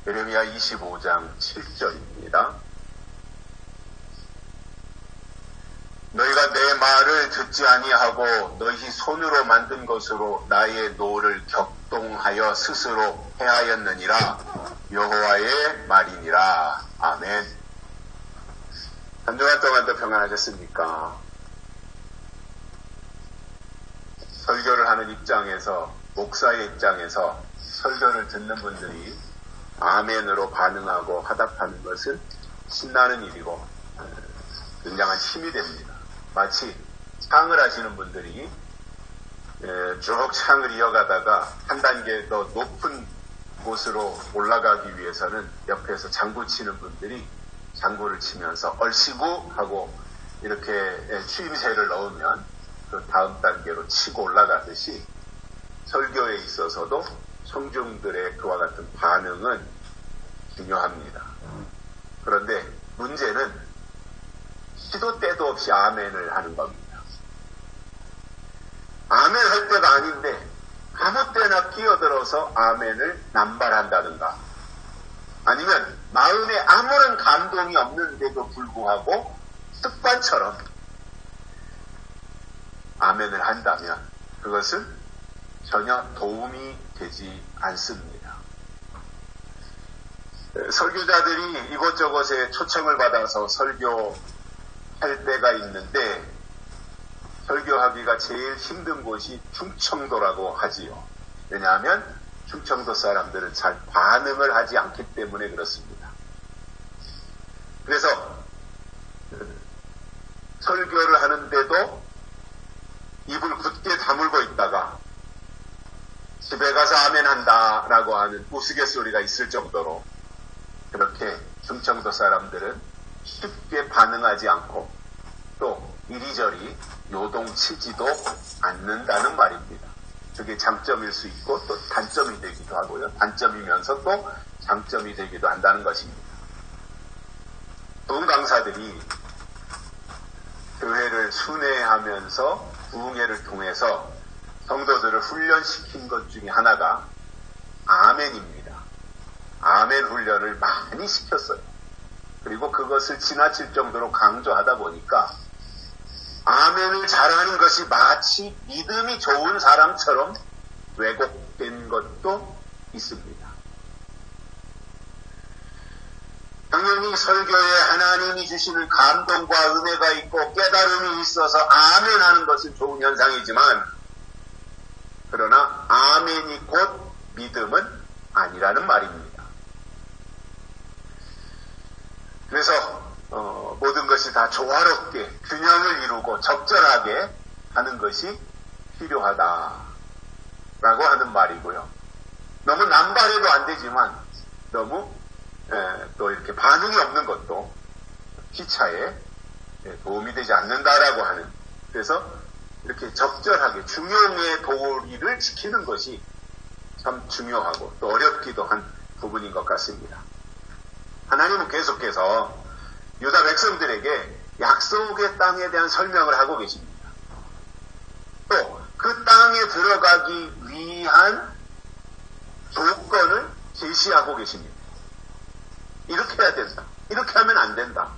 예레미야 25장 7절입니다. 너희가 내 말을 듣지 아니하고 너희 손으로 만든 것으로 나의 노를 격동하여 스스로 해하였느니라. 여호와의 말이니라. 아멘. 한 주간 동안도 평안하셨습니까? 설교를 하는 입장에서, 목사의 입장에서 설교를 듣는 분들이 아멘으로 반응하고 화답하는 것은 신나는 일이고 굉장한 힘이 됩니다. 마치 창을 하시는 분들이 쭉 창을 이어가다가 한 단계 더 높은 곳으로 올라가기 위해서는 옆에서 장구 치는 분들이 장구를 치면서 얼씨구 하고 이렇게 추임새를 넣으면 그 다음 단계로 치고 올라가듯이 설교에 있어서도 청중들의 그와 같은 반응은 중요합니다. 그런데 문제는 시도 때도 없이 아멘을 하는 겁니다. 아멘 할 때가 아닌데 아무 때나 끼어들어서 아멘을 남발한다든가, 아니면 마음에 아무런 감동이 없는데도 불구하고 습관처럼 아멘을 한다면 그것은 전혀 도움이 되지 않습니다. 설교자들이 이곳저곳에 초청을 받아서 설교할 때가 있는데 설교하기가 제일 힘든 곳이 충청도라고 하지요. 왜냐하면 충청도 사람들은 잘 반응을 하지 않기 때문에 그렇습니다. 그래서 설교를 하는데도 입을 굳게 다물고 있다가 집에 가서 아멘한다 라고 하는 우스갯소리가 있을 정도로 그렇게 충청도 사람들은 쉽게 반응하지 않고 또 이리저리 요동치지도 않는다는 말입니다. 그게 장점일 수 있고 또 단점이 되기도 하고요. 단점이면서 또 장점이 되기도 한다는 것입니다. 부흥 강사들이 교회를 순회하면서 부흥회를 통해서 성도들을 훈련시킨 것 중에 하나가 아멘입니다. 아멘 훈련을 많이 시켰어요. 그리고 그것을 지나칠 정도로 강조하다 보니까 아멘을 잘하는 것이 마치 믿음이 좋은 사람처럼 왜곡된 것도 있습니다. 당연히 설교에 하나님이 주시는 감동과 은혜가 있고 깨달음이 있어서 아멘 하는 것은 좋은 현상이지만, 그러나 아멘이 곧 믿음은 아니라는 말입니다. 그래서 모든 것이 다 조화롭게 균형을 이루고 적절하게 하는 것이 필요하다라고 하는 말이고요. 너무 남발해도 안 되지만 너무 또 이렇게 반응이 없는 것도 기차에 도움이 되지 않는다라고 하는, 그래서 이렇게 적절하게 중용의 도리를 지키는 것이 참 중요하고 또 어렵기도 한 부분인 것 같습니다. 하나님은 계속해서 유다 백성들에게 약속의 땅에 대한 설명을 하고 계십니다. 또 그 땅에 들어가기 위한 조건을 제시하고 계십니다. 이렇게 해야 된다. 이렇게 하면 안 된다.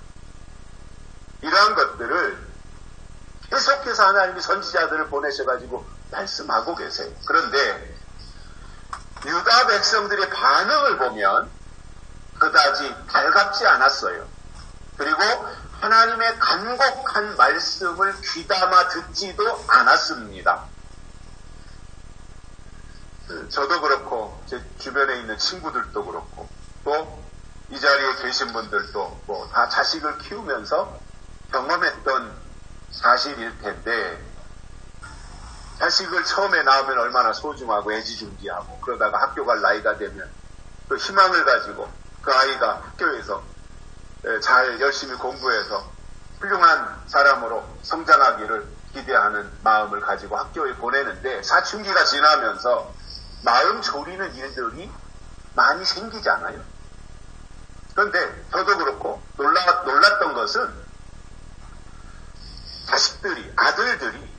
이러한 것들을 계속해서 하나님이 선지자들을 보내셔가지고 말씀하고 계세요. 그런데 유다 백성들의 반응을 보면 그다지 달갑지 않았어요. 그리고 하나님의 간곡한 말씀을 귀담아 듣지도 않았습니다. 저도 그렇고 제 주변에 있는 친구들도 그렇고 또 이 자리에 계신 분들도 뭐 다 자식을 키우면서 경험했던 사실일 텐데, 자식을 처음에 낳으면 얼마나 소중하고 애지중지하고, 그러다가 학교 갈 나이가 되면 또 희망을 가지고 그 아이가 학교에서 잘 열심히 공부해서 훌륭한 사람으로 성장하기를 기대하는 마음을 가지고 학교에 보내는데, 사춘기가 지나면서 마음 졸이는 일들이 많이 생기잖아요. 그런데 저도 그렇고 놀랐던 것은 자식들이, 아들들이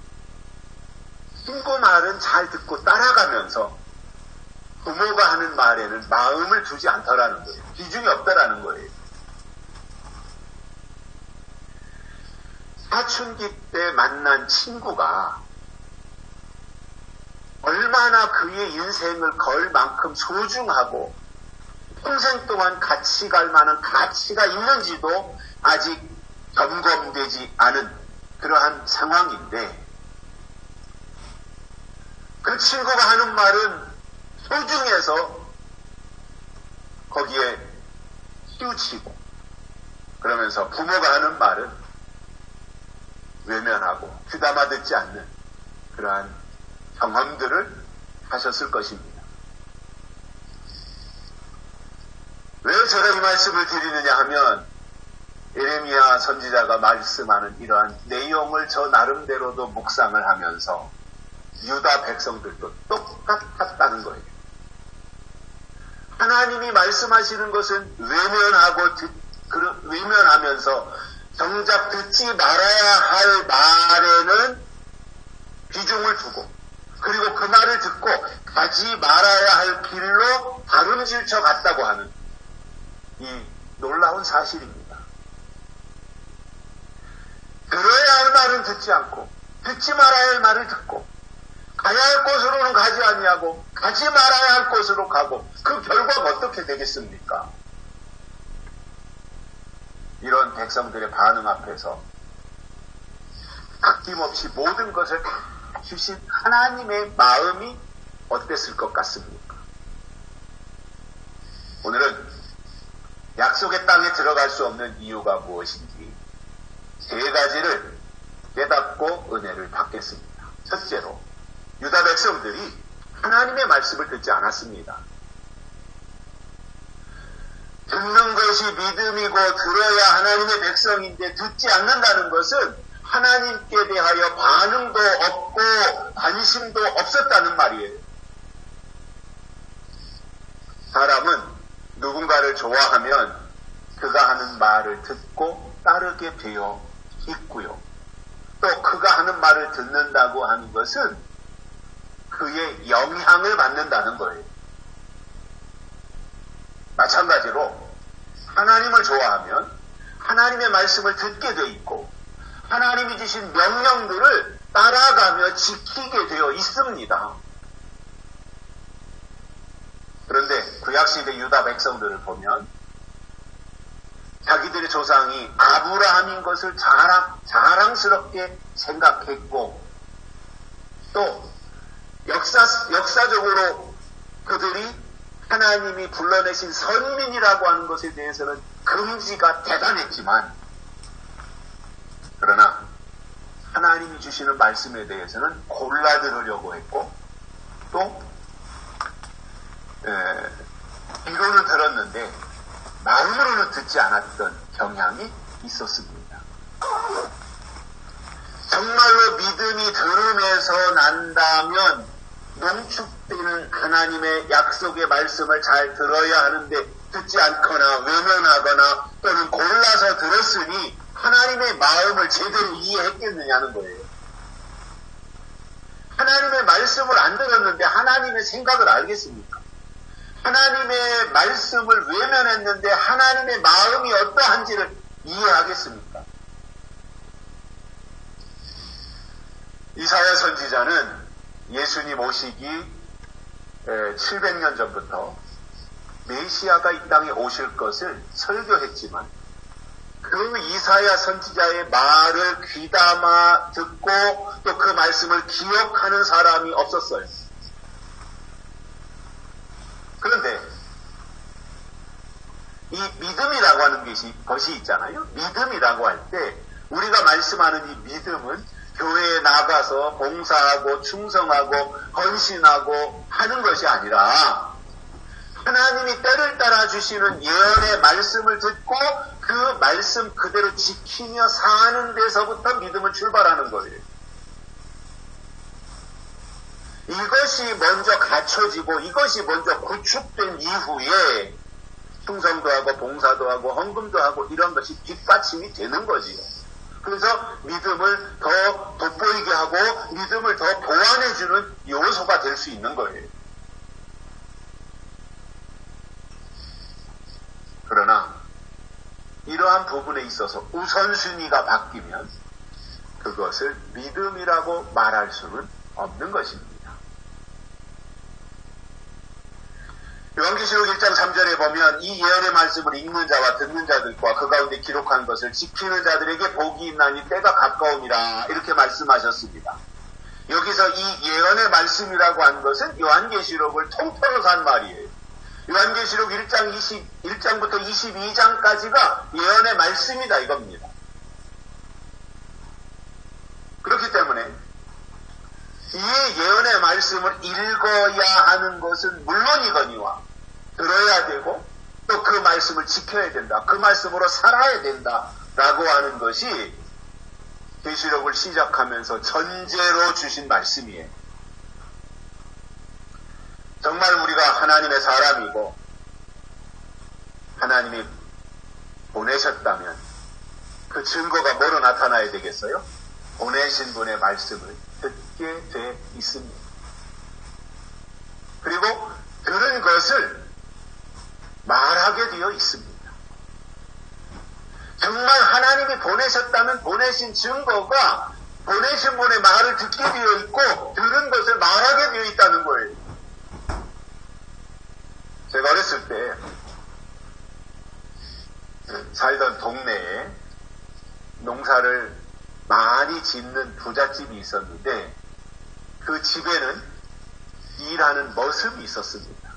친구 말은 잘 듣고 따라가면서 부모가 하는 말에는 마음을 두지 않더라는 거예요. 비중이 없다라는 거예요. 사춘기 때 만난 친구가 얼마나 그의 인생을 걸 만큼 소중하고 평생 동안 같이 갈 만한 가치가 있는지도 아직 점검되지 않은 그러한 상황인데, 그 친구가 하는 말은 소중해서 거기에 치우치고, 그러면서 부모가 하는 말은 외면하고 귀담아 듣지 않는 그러한 경험들을 하셨을 것입니다. 왜 제가 이 말씀을 드리느냐 하면, 예레미야 선지자가 말씀하는 이러한 내용을 저 나름대로도 묵상을 하면서 유다 백성들도 똑같았다는 거예요. 하나님이 말씀하시는 것은 외면하면서 정작 듣지 말아야 할 말에는 비중을 두고, 그리고 그 말을 듣고 가지 말아야 할 길로 다름질쳐 갔다고 하는 이 놀라운 사실입니다. 들어야 할 말은 듣지 않고 듣지 말아야 할 말을 듣고, 가야 할 곳으로는 가지 아니하고 가지 말아야 할 곳으로 가고, 그 결과가 어떻게 되겠습니까? 이런 백성들의 반응 앞에서 아낌없이 모든 것을 다 주신 하나님의 마음이 어땠을 것 같습니까? 오늘은 약속의 땅에 들어갈 수 없는 이유가 무엇인지 세 가지를 깨닫고 은혜를 받겠습니다. 첫째로, 유다 백성들이 하나님의 말씀을 듣지 않았습니다. 듣는 것이 믿음이고 들어야 하나님의 백성인데 듣지 않는다는 것은 하나님께 대하여 반응도 없고 관심도 없었다는 말이에요. 사람은 누군가를 좋아하면 그가 하는 말을 듣고 따르게 되어 있고요. 또 그가 하는 말을 듣는다고 하는 것은 그의 영향을 받는다는 거예요. 마찬가지로 하나님을 좋아하면 하나님의 말씀을 듣게 돼 있고 하나님이 주신 명령들을 따라가며 지키게 되어 있습니다. 그런데 구약시대 유다 백성들을 보면 자기들의 조상이 아브라함인 것을 자랑스럽게 생각했고, 또 역사적으로 그들이 하나님이 불러내신 선민이라고 하는 것에 대해서는 금지가 대단했지만, 그러나 하나님이 주시는 말씀에 대해서는 골라 들으려고 했고, 또 귀로는 들었는데 마음으로는 듣지 않았던 경향이 있었습니다. 정말로 믿음이 들음에서 난다면 농축되는 하나님의 약속의 말씀을 잘 들어야 하는데 듣지 않거나 외면하거나 또는 골라서 들었으니 하나님의 마음을 제대로 이해했겠느냐는 거예요. 하나님의 말씀을 안 들었는데 하나님의 생각을 알겠습니까? 하나님의 말씀을 외면했는데 하나님의 마음이 어떠한지를 이해하겠습니까? 이사야 선지자는 예수님 오시기 700년 전부터 메시아가 이 땅에 오실 것을 설교했지만 그 이사야 선지자의 말을 귀담아 듣고 또 그 말씀을 기억하는 사람이 없었어요. 그런데 이 믿음이라고 하는 것이 있잖아요. 믿음이라고 할 때 우리가 말씀하는 이 믿음은 교회에 나가서 봉사하고 충성하고 헌신하고 하는 것이 아니라 하나님이 때를 따라 주시는 예언의 말씀을 듣고 그 말씀 그대로 지키며 사는 데서부터 믿음은 출발하는 거예요. 이것이 먼저 갖춰지고 이것이 먼저 구축된 이후에 충성도 하고 봉사도 하고 헌금도 하고 이런 것이 뒷받침이 되는 거지요. 그래서 믿음을 더 돋보이게 하고 믿음을 더 보완해주는 요소가 될 수 있는 거예요. 이러한 부분에 있어서 우선순위가 바뀌면 그것을 믿음이라고 말할 수는 없는 것입니다. 요한계시록 1장 3절에 보면 이 예언의 말씀을 읽는 자와 듣는 자들과 그 가운데 기록한 것을 지키는 자들에게 복이 있나니 때가 가까움이라 이렇게 말씀하셨습니다. 여기서 이 예언의 말씀이라고 한 것은 요한계시록을 통틀어서 한 말이에요. 요한계시록 1장부터 22장까지가 예언의 말씀이다 이겁니다. 그렇기 때문에 이 예언의 말씀을 읽어야 하는 것은 물론이거니와 들어야 되고 또 그 말씀을 지켜야 된다. 그 말씀으로 살아야 된다라고 하는 것이 계시록을 시작하면서 전제로 주신 말씀이에요. 정말 우리가 하나님의 사람이고 하나님이 보내셨다면 그 증거가 뭐로 나타나야 되겠어요? 보내신 분의 말씀을 듣게 돼 있습니다. 그리고 들은 것을 말하게 되어 있습니다. 정말 하나님이 보내셨다면 보내신 증거가 보내신 분의 말을 듣게 되어 있고 들은 것을 말하게 되어 있다는 거예요. 제가 어렸을 때 살던 동네에 농사를 많이 짓는 부잣집이 있었는데 그 집에는 일하는 머슴이 있었습니다.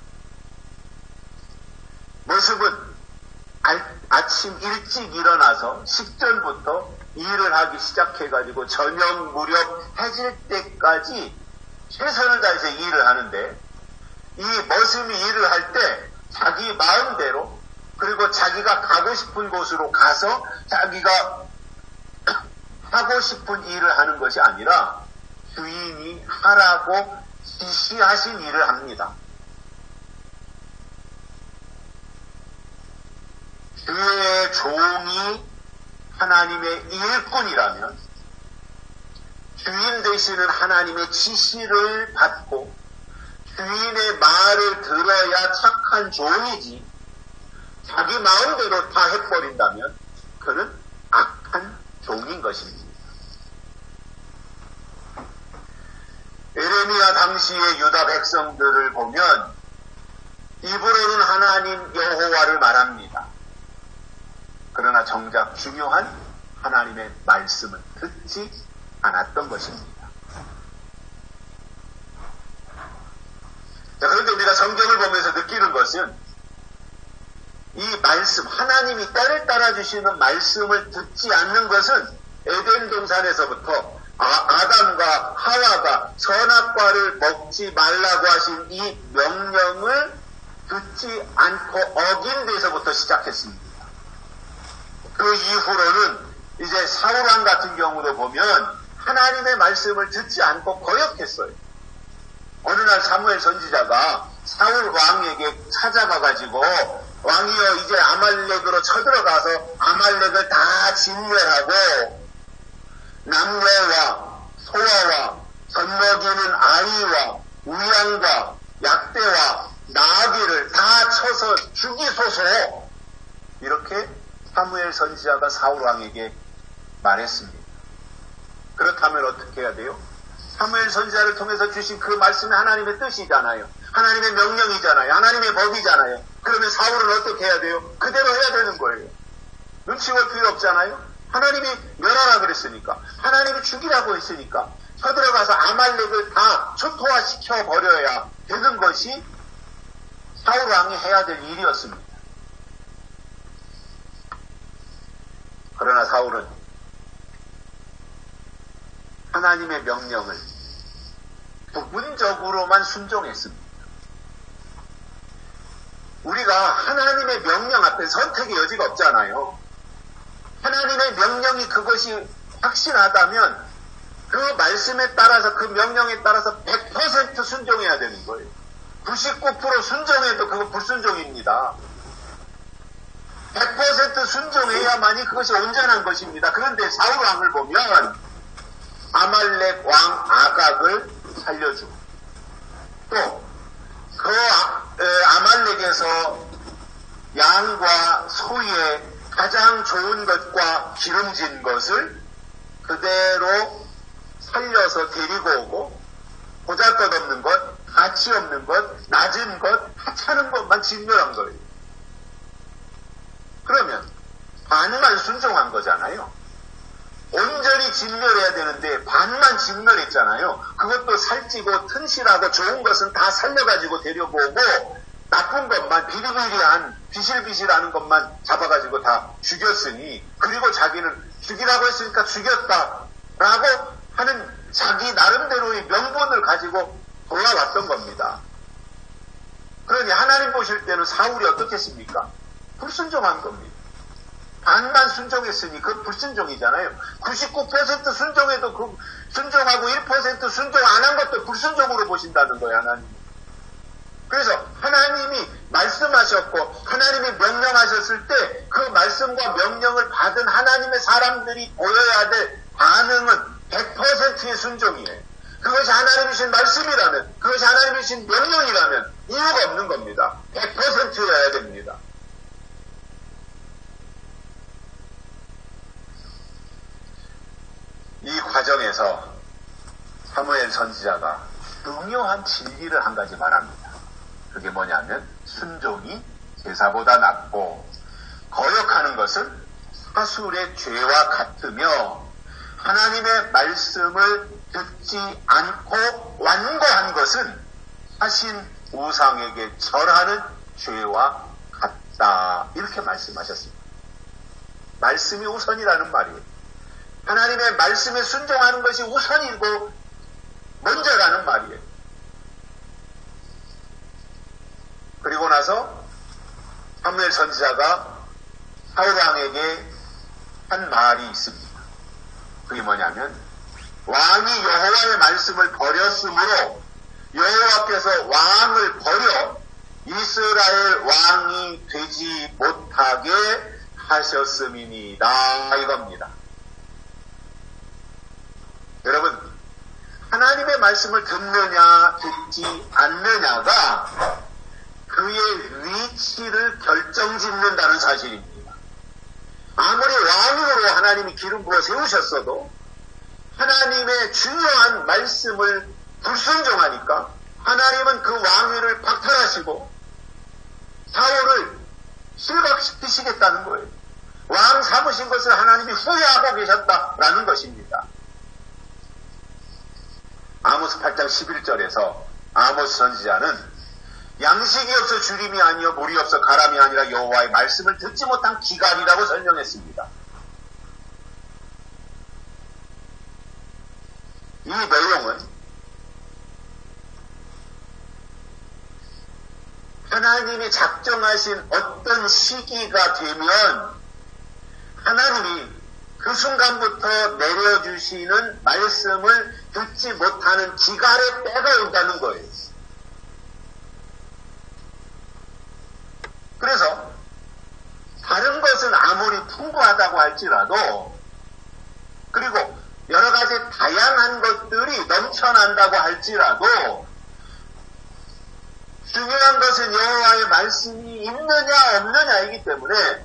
머슴은 아침 일찍 일어나서 식전부터 일을 하기 시작해가지고 저녁 무렵 해질 때까지 최선을 다해서 일을 하는데 이 머슴이 일을 할 때 자기 마음대로 그리고 자기가 가고 싶은 곳으로 가서 자기가 하고 싶은 일을 하는 것이 아니라 주인이 하라고 지시하신 일을 합니다. 주의 종이 하나님의 일꾼이라면 주인 되시는 하나님의 지시를 받고 주인의 말을 들어야 착한 종이지 자기 마음대로 다 해버린다면 그는 악한 종인 것입니다. 에레미야 당시의 유다 백성들을 보면 입으로는 하나님 여호와를 말합니다. 그러나 정작 중요한 하나님의 말씀을 듣지 않았던 것입니다. 자, 그런데 우리가 성경을 보면서 느끼는 것은 이 말씀, 하나님이 때를 따라주시는 말씀을 듣지 않는 것은 에덴 동산에서부터 아담과 하와가 선악과를 먹지 말라고 하신 이 명령을 듣지 않고 어긴 데서부터 시작했습니다. 그 이후로는 이제 사울왕 같은 경우도 보면 하나님의 말씀을 듣지 않고 거역했어요. 어느 날 사무엘 선지자가 사울 왕에게 찾아가가지고 왕이여 이제 아말렉으로 쳐들어가서 아말렉을 다 진멸하고 남녀와 소아와 젖먹이는 아이와 우양과 약대와 나귀를 다 쳐서 죽이소서 이렇게 사무엘 선지자가 사울 왕에게 말했습니다. 그렇다면 어떻게 해야 돼요? 사무엘 선지자를 통해서 주신 그 말씀이 하나님의 뜻이잖아요. 하나님의 명령이잖아요. 하나님의 법이잖아요. 그러면 사울은 어떻게 해야 돼요? 그대로 해야 되는 거예요. 눈치 볼 필요 없잖아요. 하나님이 멸하라 그랬으니까, 하나님이 죽이라고 했으니까 쳐들어가서 아말렉을 다 초토화시켜 버려야 되는 것이 사울 왕이 해야 될 일이었습니다. 그러나 사울은 하나님의 명령을 부분적으로만 순종했습니다. 우리가 하나님의 명령 앞에 선택의 여지가 없잖아요. 하나님의 명령이 그것이 확실하다면 그 말씀에 따라서 그 명령에 따라서 100% 순종해야 되는 거예요. 99% 순종해도 그건 불순종입니다. 100% 순종해야만이 그것이 온전한 것입니다. 그런데 사울 왕을 보면 아말렉 왕 아각을 살려주고 또 그 아말렉에서 양과 소의 가장 좋은 것과 기름진 것을 그대로 살려서 데리고 오고 보잘것없는 것, 가치 없는 것, 낮은 것, 하찮은 것만 진멸한 거예요. 그러면 반만 순종한 거잖아요. 온전히 진멸해야 되는데 반만 진멸했잖아요. 그것도 살찌고 튼실하고 좋은 것은 다 살려가지고 데려오고 나쁜 것만 비리비리한 비실비실하는 것만 잡아가지고 다 죽였으니, 그리고 자기는 죽이라고 했으니까 죽였다라고 하는 자기 나름대로의 명분을 가지고 돌아왔던 겁니다. 그러니 하나님 보실 때는 사울이 어떻겠습니까? 불순종한 겁니다. 반만 순종했으니 그 불순종이잖아요. 99% 순종해도 그 순종하고 1% 순종 안 한 것도 불순종으로 보신다는 거예요, 하나님. 그래서 하나님이 말씀하셨고 하나님이 명령하셨을 때 그 말씀과 명령을 받은 하나님의 사람들이 보여야 될 반응은 100%의 순종이에요. 그것이 하나님이신 말씀이라면, 그것이 하나님이신 명령이라면 이유가 없는 겁니다. 100%여야 됩니다. 이 과정에서 사무엘 선지자가 중요한 진리를 한 가지 말합니다. 그게 뭐냐면 순종이 제사보다 낫고 거역하는 것은 사술의 죄와 같으며 하나님의 말씀을 듣지 않고 완고한 것은 하신 우상에게 절하는 죄와 같다. 이렇게 말씀하셨습니다. 말씀이 우선이라는 말이에요. 하나님의 말씀에 순종하는 것이 우선이고 먼저라는 말이에요. 그리고 나서 사무엘 선지자가 사울왕에게 한 말이 있습니다. 그게 뭐냐면 왕이 여호와의 말씀을 버렸으므로 여호와께서 왕을 버려 이스라엘 왕이 되지 못하게 하셨음이니이다, 이겁니다. 여러분, 하나님의 말씀을 듣느냐 듣지 않느냐가 그의 위치를 결정짓는다는 사실입니다. 아무리 왕으로 하나님이 기름 부어 세우셨어도 하나님의 중요한 말씀을 불순종하니까 하나님은 그 왕위를 박탈하시고 사울을 실각시키시겠다는 거예요. 왕 삼으신 것을 하나님이 후회하고 계셨다라는 것입니다. 아모스 8장 11절에서 아모스 선지자는 양식이 없어 주림이 아니요 물이 없어 가람이 아니라 여호와의 말씀을 듣지 못한 기갈이라고 설명했습니다. 이 내용은 하나님이 작정하신 어떤 시기가 되면 하나님이 그 순간부터 내려주시는 말씀을 듣지 못하는 기갈의 때가 온다는 거예요. 그래서 다른 것은 아무리 풍부하다고 할지라도, 그리고 여러 가지 다양한 것들이 넘쳐난다고 할지라도 중요한 것은 여호와의 말씀이 있느냐 없느냐이기 때문에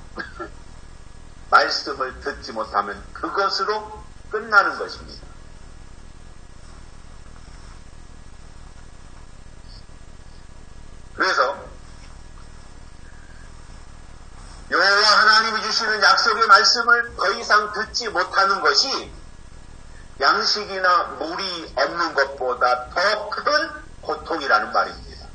말씀을 듣지 못하면 그것으로 끝나는 것입니다. 그래서 여호와 하나님이 주시는 약속의 말씀을 더 이상 듣지 못하는 것이 양식이나 물이 없는 것보다 더 큰 고통이라는 말입니다.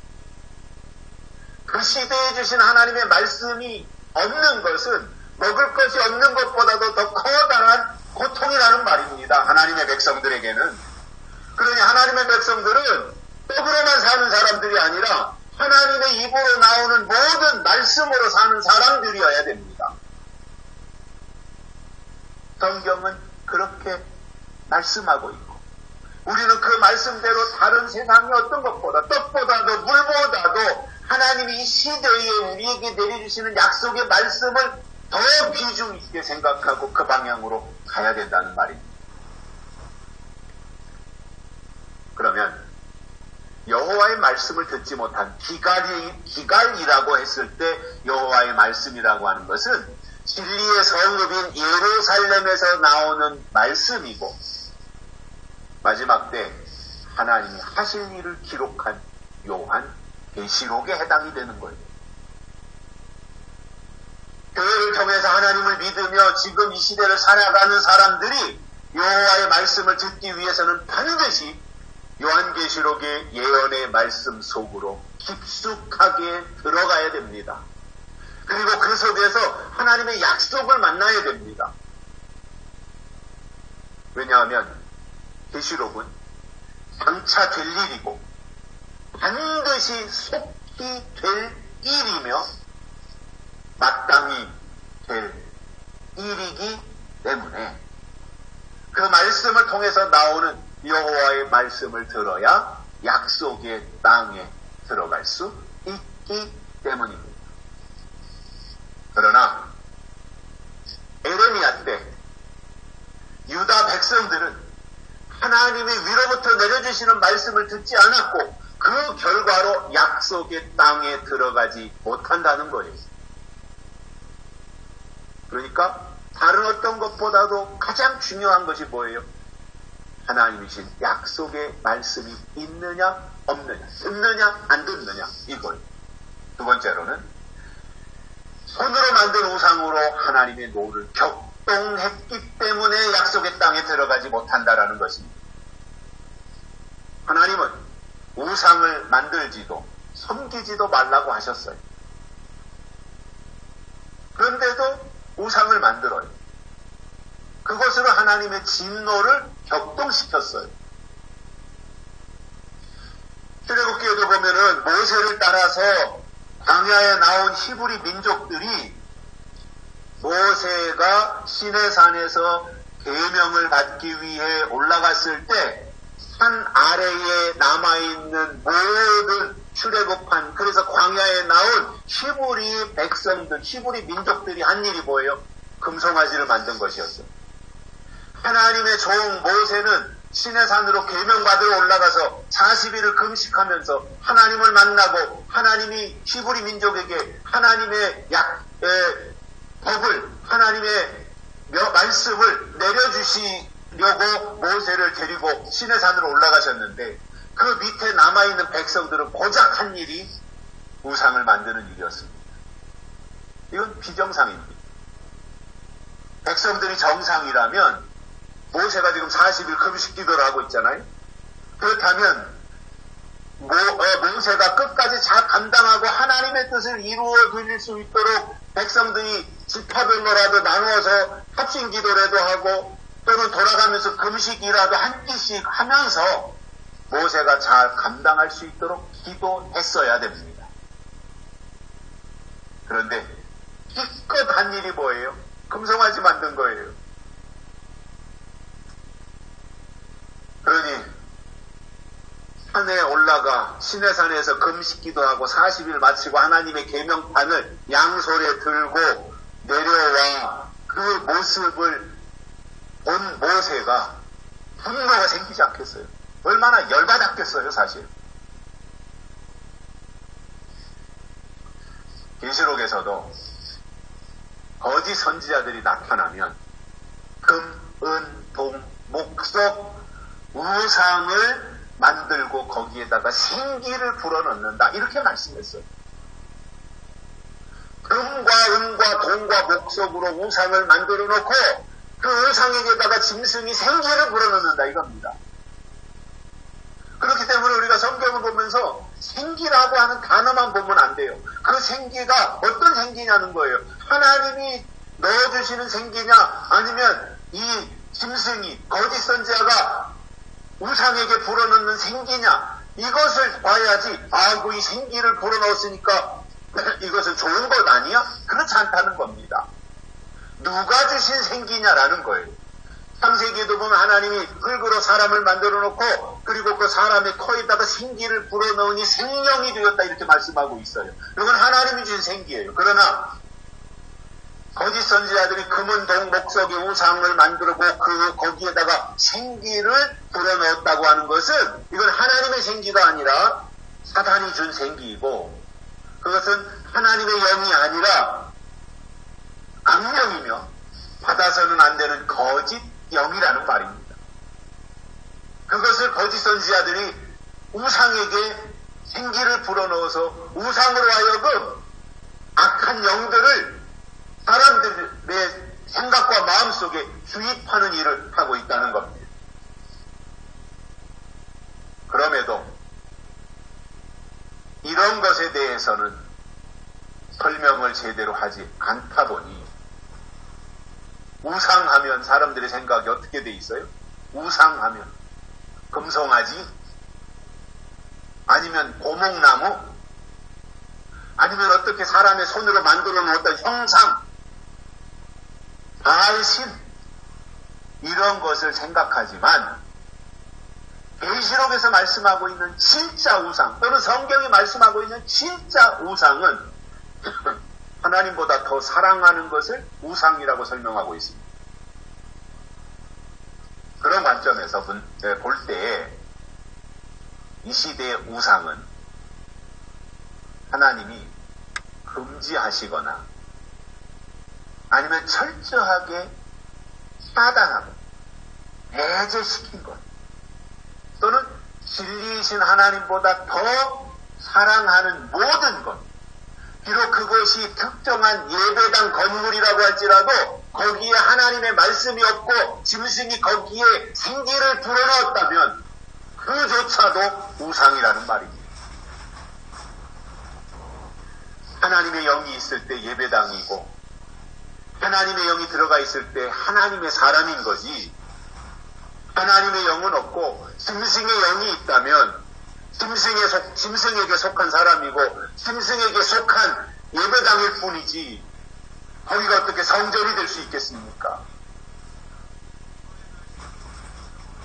그 시대에 주신 하나님의 말씀이 없는 것은 먹을 것이 없는 것보다도 더 커다란 고통이라는 말입니다. 하나님의 백성들에게는. 그러니 하나님의 백성들은 떡으로만 사는 사람들이 아니라 하나님의 입으로 나오는 모든 말씀으로 사는 사람들이어야 됩니다. 성경은 그렇게 말씀하고 있고 우리는 그 말씀대로 다른 세상의 어떤 것보다 떡보다도 물보다도 하나님이 이 시대에 우리에게 내려주시는 약속의 말씀을 더 비중 있게 생각하고 그 방향으로 가야 된다는 말입니다. 그러면 여호와의 말씀을 듣지 못한 기갈이라고 했을 때 여호와의 말씀이라고 하는 것은 진리의 성읍인 예루살렘에서 나오는 말씀이고 마지막 때 하나님이 하실 일을 기록한 요한 계시록에 해당이 되는 거예요. 교회를 통해서 하나님을 믿으며 지금 이 시대를 살아가는 사람들이 여호와의 말씀을 듣기 위해서는 반드시 요한계시록의 예언의 말씀 속으로 깊숙하게 들어가야 됩니다. 그리고 그 속에서 하나님의 약속을 만나야 됩니다. 왜냐하면 계시록은 장차 될 일이고 반드시 속히 될 일이며 마땅히 될 일이기 때문에 그 말씀을 통해서 나오는 여호와의 말씀을 들어야 약속의 땅에 들어갈 수 있기 때문입니다. 그러나 에레미야 때 유다 백성들은 하나님이 위로부터 내려주시는 말씀을 듣지 않았고 그 결과로 약속의 땅에 들어가지 못한다는 거예요. 그러니까 다른 어떤 것보다도 가장 중요한 것이 뭐예요? 하나님이신 약속의 말씀이 있느냐 없느냐, 듣느냐 안 듣느냐, 이걸. 두 번째로는 손으로 만든 우상으로 하나님의 노를 격동했기 때문에 약속의 땅에 들어가지 못한다라는 것입니다. 하나님은 우상을 만들지도 섬기지도 말라고 하셨어요. 그런데도 우상을 만들어요. 그것으로 하나님의 진노를 격동시켰어요. 출애굽기에도 보면은 모세를 따라서 광야에 나온 히브리 민족들이 모세가 시내산에서 계명을 받기 위해 올라갔을 때 산 아래에 남아있는 모든 출애굽한, 그래서 광야에 나온 히브리 백성들, 히브리 민족들이 한 일이 뭐예요? 금송아지를 만든 것이었어요. 하나님의 종 모세는 시내산으로 계명받으러 올라가서 40일을 금식하면서 하나님을 만나고 하나님이 히브리 민족에게 하나님의 법을, 하나님의 말씀을 내려주시려고 모세를 데리고 시내산으로 올라가셨는데 그 밑에 남아있는 백성들은 고작 한 일이 우상을 만드는 일이었습니다. 이건 비정상입니다. 백성들이 정상이라면 모세가 지금 40일 금식 기도를 하고 있잖아요. 그렇다면 모세가 끝까지 잘 감당하고 하나님의 뜻을 이루어 드릴 수 있도록 백성들이 지파별로라도 나누어서 합심 기도라도 하고 또는 돌아가면서 금식이라도 한 끼씩 하면서 모세가 잘 감당할 수 있도록 기도했어야 됩니다. 그런데 기껏 한 일이 뭐예요? 금송아지 만든 거예요. 그러니 산에 올라가 시내산에서 금식기도 하고 40일 마치고 하나님의 계명판을 양손에 들고 내려와 그 모습을 본 모세가 분노가 생기지 않겠어요? 얼마나 열받았겠어요, 사실. 계시록에서도 거짓 선지자들이 나타나면 금, 은, 동, 목석, 우상을 만들고 거기에다가 생기를 불어넣는다, 이렇게 말씀했어요. 금과 은과 동과 목석으로 우상을 만들어 놓고 그 우상에게다가 짐승이 생기를 불어넣는다, 이겁니다. 그렇기 때문에 우리가 성경을 보면서 생기라고 하는 단어만 보면 안 돼요. 그 생기가 어떤 생기냐는 거예요. 하나님이 넣어주시는 생기냐, 아니면 이 짐승이, 거짓 선지자가 우상에게 불어넣는 생기냐, 이것을 봐야지. 아이고, 이 생기를 불어넣었으니까 이것은 좋은 것 아니야? 그렇지 않다는 겁니다. 누가 주신 생기냐라는 거예요. 창세기에도 보면 하나님이 흙으로 사람을 만들어 놓고 그리고 그 사람의 코에다가 생기를 불어넣으니 생명이 되었다, 이렇게 말씀하고 있어요. 이건 하나님이 주신 생기예요. 그러나 거짓 선지자들이 금은 동 목석의 우상을 만들고 거기에다가 생기를 불어넣었다고 하는 것은 이건 하나님의 생기가 아니라 사단이 준 생기이고, 그것은 하나님의 영이 아니라 악령이며 받아서는 안 되는 거짓 영이라는 말입니다. 그것을 거짓 선지자들이 우상에게 생기를 불어넣어서 우상으로 하여금 악한 영들을 사람들의 생각과 마음속에 주입하는 일을 하고 있다는 겁니다. 그럼에도 이런 것에 대해서는 설명을 제대로 하지 않다 보니 우상하면 사람들의 생각이 어떻게 돼 있어요? 우상하면 금송아지, 아니면 고목나무, 아니면 어떻게 사람의 손으로 만들어 놓은 어떤 형상, 바알신, 이런 것을 생각하지만 계시록에서 말씀하고 있는 진짜 우상, 또는 성경이 말씀하고 있는 진짜 우상은 하나님보다 더 사랑하는 것을 우상이라고 설명하고 있습니다. 그런 관점에서 볼 때 이 시대의 우상은 하나님이 금지하시거나 아니면 철저하게 차단하고 배제시킨 것, 또는 진리이신 하나님보다 더 사랑하는 모든 것, 비록 그것이 특정한 예배당 건물이라고 할지라도 거기에 하나님의 말씀이 없고 짐승이 거기에 생기를 불어넣었다면 그조차도 우상이라는 말입니다. 하나님의 영이 있을 때 예배당이고 하나님의 영이 들어가 있을 때 하나님의 사람인 거지, 하나님의 영은 없고 짐승의 영이 있다면 짐승에게 속한 사람이고 짐승에게 속한 예배당일 뿐이지 거기가 어떻게 성전이 될 수 있겠습니까?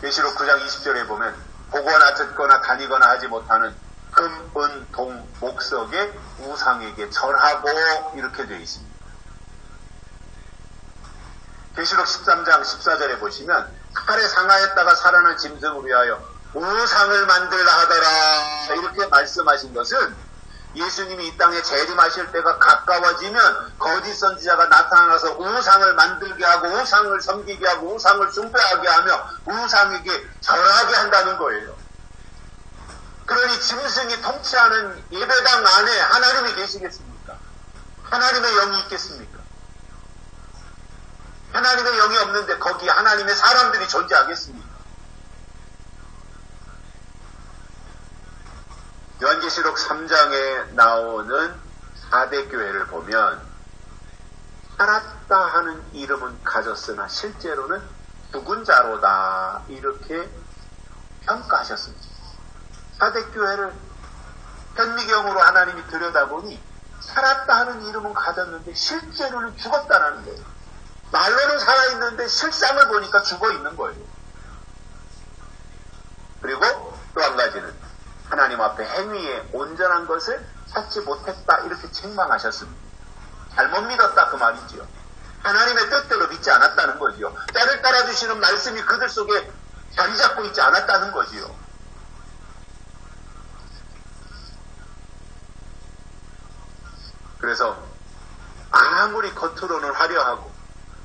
계시록 9장 20절에 보면 보거나 듣거나 다니거나 하지 못하는 금, 은, 동, 목석의 우상에게 절하고 이렇게 되어 있습니다. 계시록 13장 14절에 보시면 칼에 상하였다가 살아난 짐승을 위하여 우상을 만들라 하더라 이렇게 말씀하신 것은 예수님이 이 땅에 재림하실 때가 가까워지면 거짓 선지자가 나타나서 우상을 만들게 하고 우상을 섬기게 하고 우상을 숭배하게 하며 우상에게 절하게 한다는 거예요. 그러니 짐승이 통치하는 예배당 안에 하나님이 계시겠습니까? 하나님의 영이 있겠습니까? 하나님의 영이 없는데 거기에 하나님의 사람들이 존재하겠습니까? 요한계시록 3장에 나오는 4대 교회를 보면 살았다 하는 이름은 가졌으나 실제로는 죽은 자로다 이렇게 평가하셨습니다. 4대 교회를 현미경으로 하나님이 들여다보니 살았다 하는 이름은 가졌는데 실제로는 죽었다라는 거예요. 말로는 살아있는데 실상을 보니까 죽어있는 거예요. 그리고 또 한 가지는 하나님 앞에 행위에 온전한 것을 찾지 못했다 이렇게 책망하셨습니다. 잘못 믿었다 그 말이지요. 하나님의 뜻대로 믿지 않았다는 거지요. 때를 따라주시는 말씀이 그들 속에 자리 잡고 있지 않았다는 거지요. 그래서 아무리 겉으로는 화려하고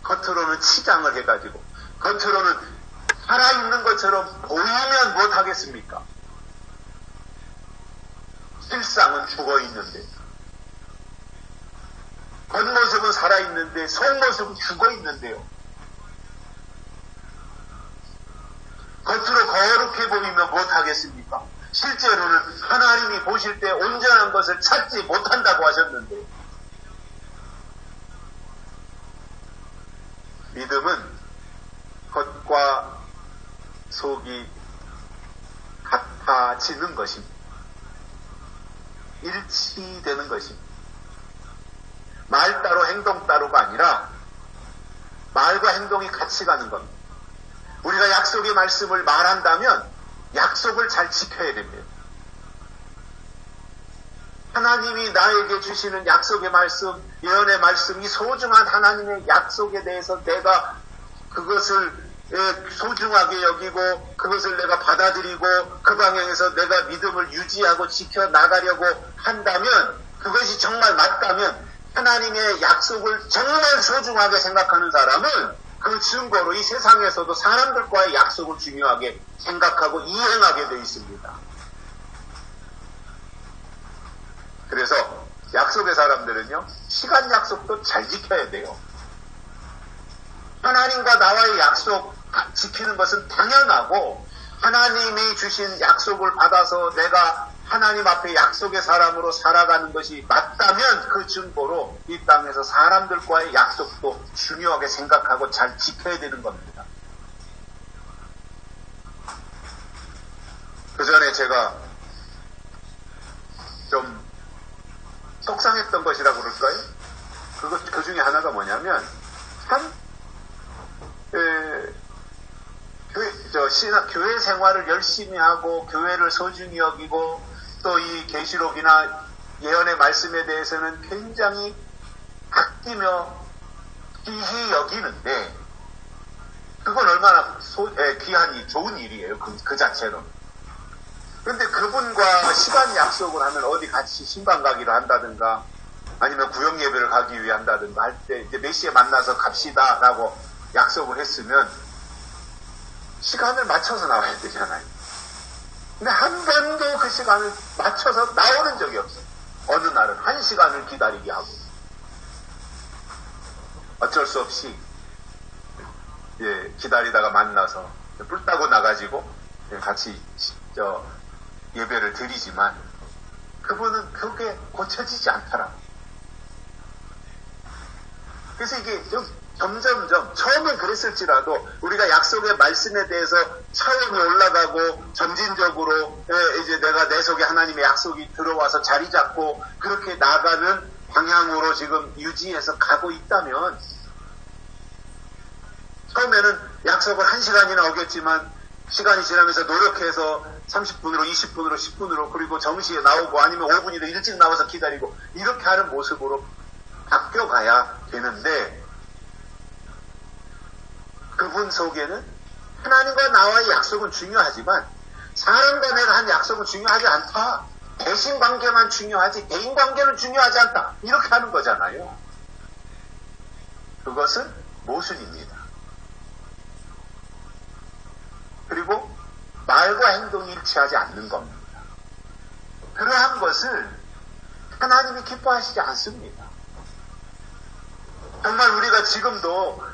겉으로는 치장을 해가지고 겉으로는 살아있는 것처럼 보이면 못하겠습니까? 실상은 죽어있는데, 겉모습은 살아있는데 속모습은 죽어있는데요. 겉으로 거룩해 보이면 못하겠습니까? 실제로는 하나님이 보실 때 온전한 것을 찾지 못한다고 하셨는데, 믿음은 겉과 속이 같아지는 것입니다. 일치되는 것입니다. 말 따로 행동 따로가 아니라 말과 행동이 같이 가는 겁니다. 우리가 약속의 말씀을 말한다면 약속을 잘 지켜야 됩니다. 하나님이 나에게 주시는 약속의 말씀, 예언의 말씀, 이 소중한 하나님의 약속에 대해서 내가 그것을 소중하게 여기고 그것을 내가 받아들이고 그 방향에서 내가 믿음을 유지하고 지켜나가려고 한다면, 그것이 정말 맞다면 하나님의 약속을 정말 소중하게 생각하는 사람은 그 증거로 이 세상에서도 사람들과의 약속을 중요하게 생각하고 이행하게 되어 있습니다. 그래서 약속의 사람들은요, 시간 약속도 잘 지켜야 돼요. 하나님과 나와의 약속 지키는 것은 당연하고, 하나님이 주신 약속을 받아서 내가 하나님 앞에 약속의 사람으로 살아가는 것이 맞다면 그 증거로 이 땅에서 사람들과의 약속도 중요하게 생각하고 잘 지켜야 되는 겁니다. 그 전에 제가 좀 속상했던 것이라고 그럴까요? 그 중에 하나가 뭐냐면, 참, 교회 생활을 열심히 하고, 교회를 소중히 여기고, 또 이 계시록이나 예언의 말씀에 대해서는 굉장히 아끼며 귀히 여기는데, 그건 얼마나 귀하니 좋은 일이에요. 그 자체로. 그런데 그분과 시간 약속을 하면 어디 같이 신방 가기를 한다든가, 아니면 구역 예배를 가기 위해 한다든가 할 때 이제 몇 시에 만나서 갑시다라고 약속을 했으면 시간을 맞춰서 나와야 되잖아요. 근데 한 번도 그 시간을 맞춰서 나오는 적이 없어요. 어느 날은 1시간을 기다리게 하고, 어쩔 수 없이 기다리다가 만나서 뿔 따고 나가지고 같이 예배를 드리지만 그분은 그게 고쳐지지 않더라고요. 그래서 이게 좀 점점점, 처음엔 그랬을지라도 우리가 약속의 말씀에 대해서 차원이 올라가고 점진적으로 이제 내가 내 속에 하나님의 약속이 들어와서 자리 잡고 그렇게 나가는 방향으로 지금 유지해서 가고 있다면, 처음에는 약속을 1시간이나 어겼지만 시간이 지나면서 노력해서 30분으로 20분으로 10분으로, 그리고 정시에 나오고 아니면 5분이더 일찍 나와서 기다리고 이렇게 하는 모습으로 바뀌어가야 되는데, 그분 속에는 하나님과 나와의 약속은 중요하지만 사람과 내가 한 약속은 중요하지 않다. 대신관계만 중요하지 대인관계는 중요하지 않다. 이렇게 하는 거잖아요. 그것은 모순입니다. 그리고 말과 행동이 일치하지 않는 겁니다. 그러한 것을 하나님이 기뻐하시지 않습니다. 정말 우리가 지금도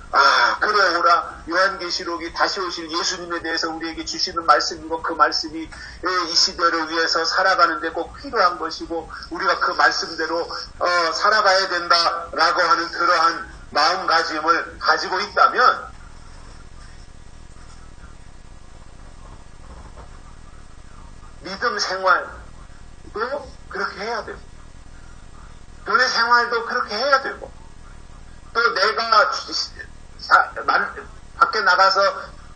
그래 오라, 요한계시록이 다시 오실 예수님에 대해서 우리에게 주시는 말씀이고, 그 말씀이 이 시대를 위해서 살아가는데 꼭 필요한 것이고 우리가 그 말씀대로 살아가야 된다라고 하는 그러한 마음가짐을 가지고 있다면, 믿음 생활도 그렇게 해야 되고, 교회 생활도 그렇게 해야 되고, 또 내가 밖에 나가서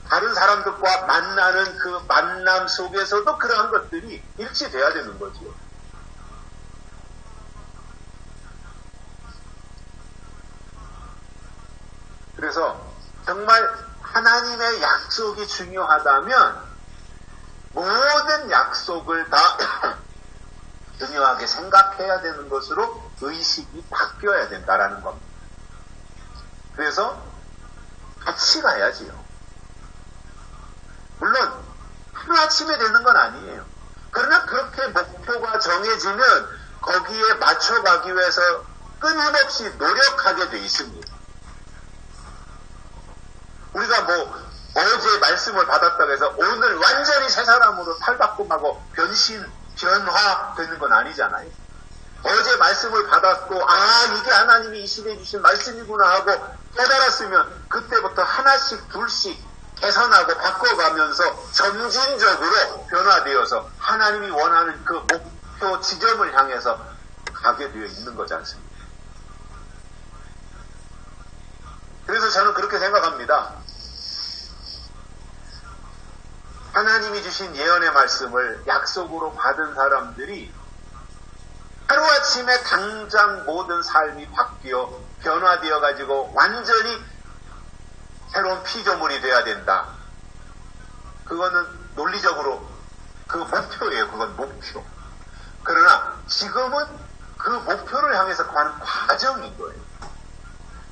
다른 사람들과 만나는 그 만남 속에서도 그러한 것들이 일치돼야 되는 거죠. 그래서 정말 하나님의 약속이 중요하다면 모든 약속을 다 중요하게 생각해야 되는 것으로 의식이 바뀌어야 된다라는 겁니다. 그래서 같이 가야지요. 물론 하루아침에 되는 건 아니에요. 그러나 그렇게 목표가 정해지면 거기에 맞춰가기 위해서 끊임없이 노력하게 돼 있습니다. 우리가 어제 말씀을 받았다고 해서 오늘 완전히 새 사람으로 탈바꿈하고 변화되는 건 아니잖아요. 어제 말씀을 받았고 이게 하나님이 이 시대에 주신 말씀이구나 하고 깨달았으면 그때부터 하나씩 둘씩 개선하고 바꿔가면서 점진적으로 변화되어서 하나님이 원하는 그 목표 지점을 향해서 가게 되어 있는 거지 않습니까? 그래서 저는 그렇게 생각합니다. 하나님이 주신 예언의 말씀을 약속으로 받은 사람들이 하루아침에 당장 모든 삶이 바뀌어 변화되어 가지고 완전히 새로운 피조물이 돼야 된다. 그거는 논리적으로 그 목표예요. 그건 목표. 그러나 지금은 그 목표를 향해서 가는 과정인 거예요.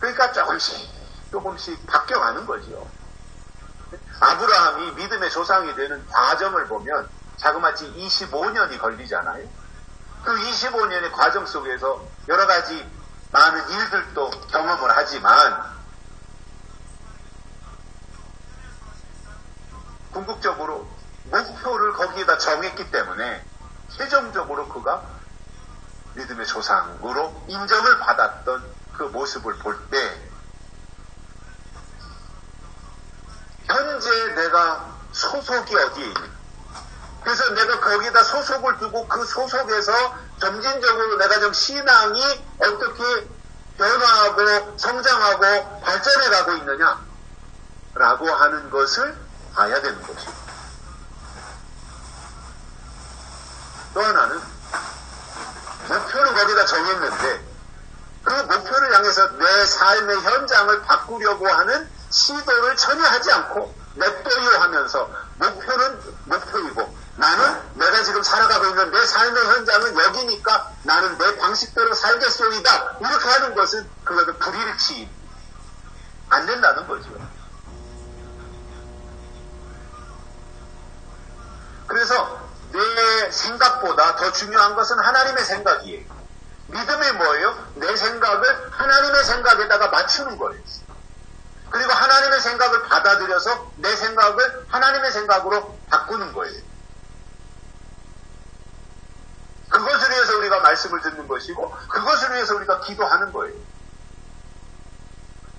그러니까 조금씩 바뀌어가는 거죠. 아브라함이 믿음의 조상이 되는 과정을 보면 자그마치 25년이 걸리잖아요. 그 25년의 과정 속에서 여러 가지 많은 일들도 경험을 하지만 궁극적으로 목표를 거기에다 정했기 때문에 최종적으로 그가 믿음의 조상으로 인정을 받았던 그 모습을 볼 때 현재 내가 소속이 어디에 있는가. 그래서 내가 거기다 소속을 두고 그 소속에서 점진적으로 내가 좀 신앙이 어떻게 변화하고 성장하고 발전해가고 있느냐라고 하는 것을 봐야 되는 것이고, 또 하나는 목표는 거기다 정했는데 그 목표를 향해서 내 삶의 현장을 바꾸려고 하는 시도를 전혀 하지 않고 냅둬요 하면서 목표는 목표이고 나는 내가 지금 살아가고 있는 내 삶의 현장은 여기니까 나는 내 방식대로 살겠소이다 이렇게 하는 것은 그것은 불일치 안 된다는 거죠. 그래서 내 생각보다 더 중요한 것은 하나님의 생각이에요. 믿음이 뭐예요? 내 생각을 하나님의 생각에다가 맞추는 거예요. 그리고 하나님의 생각을 받아들여서 내 생각을 하나님의 생각으로 바꾸는 거예요. 그것을 위해서 우리가 말씀을 듣는 것이고 그것을 위해서 우리가 기도하는 거예요.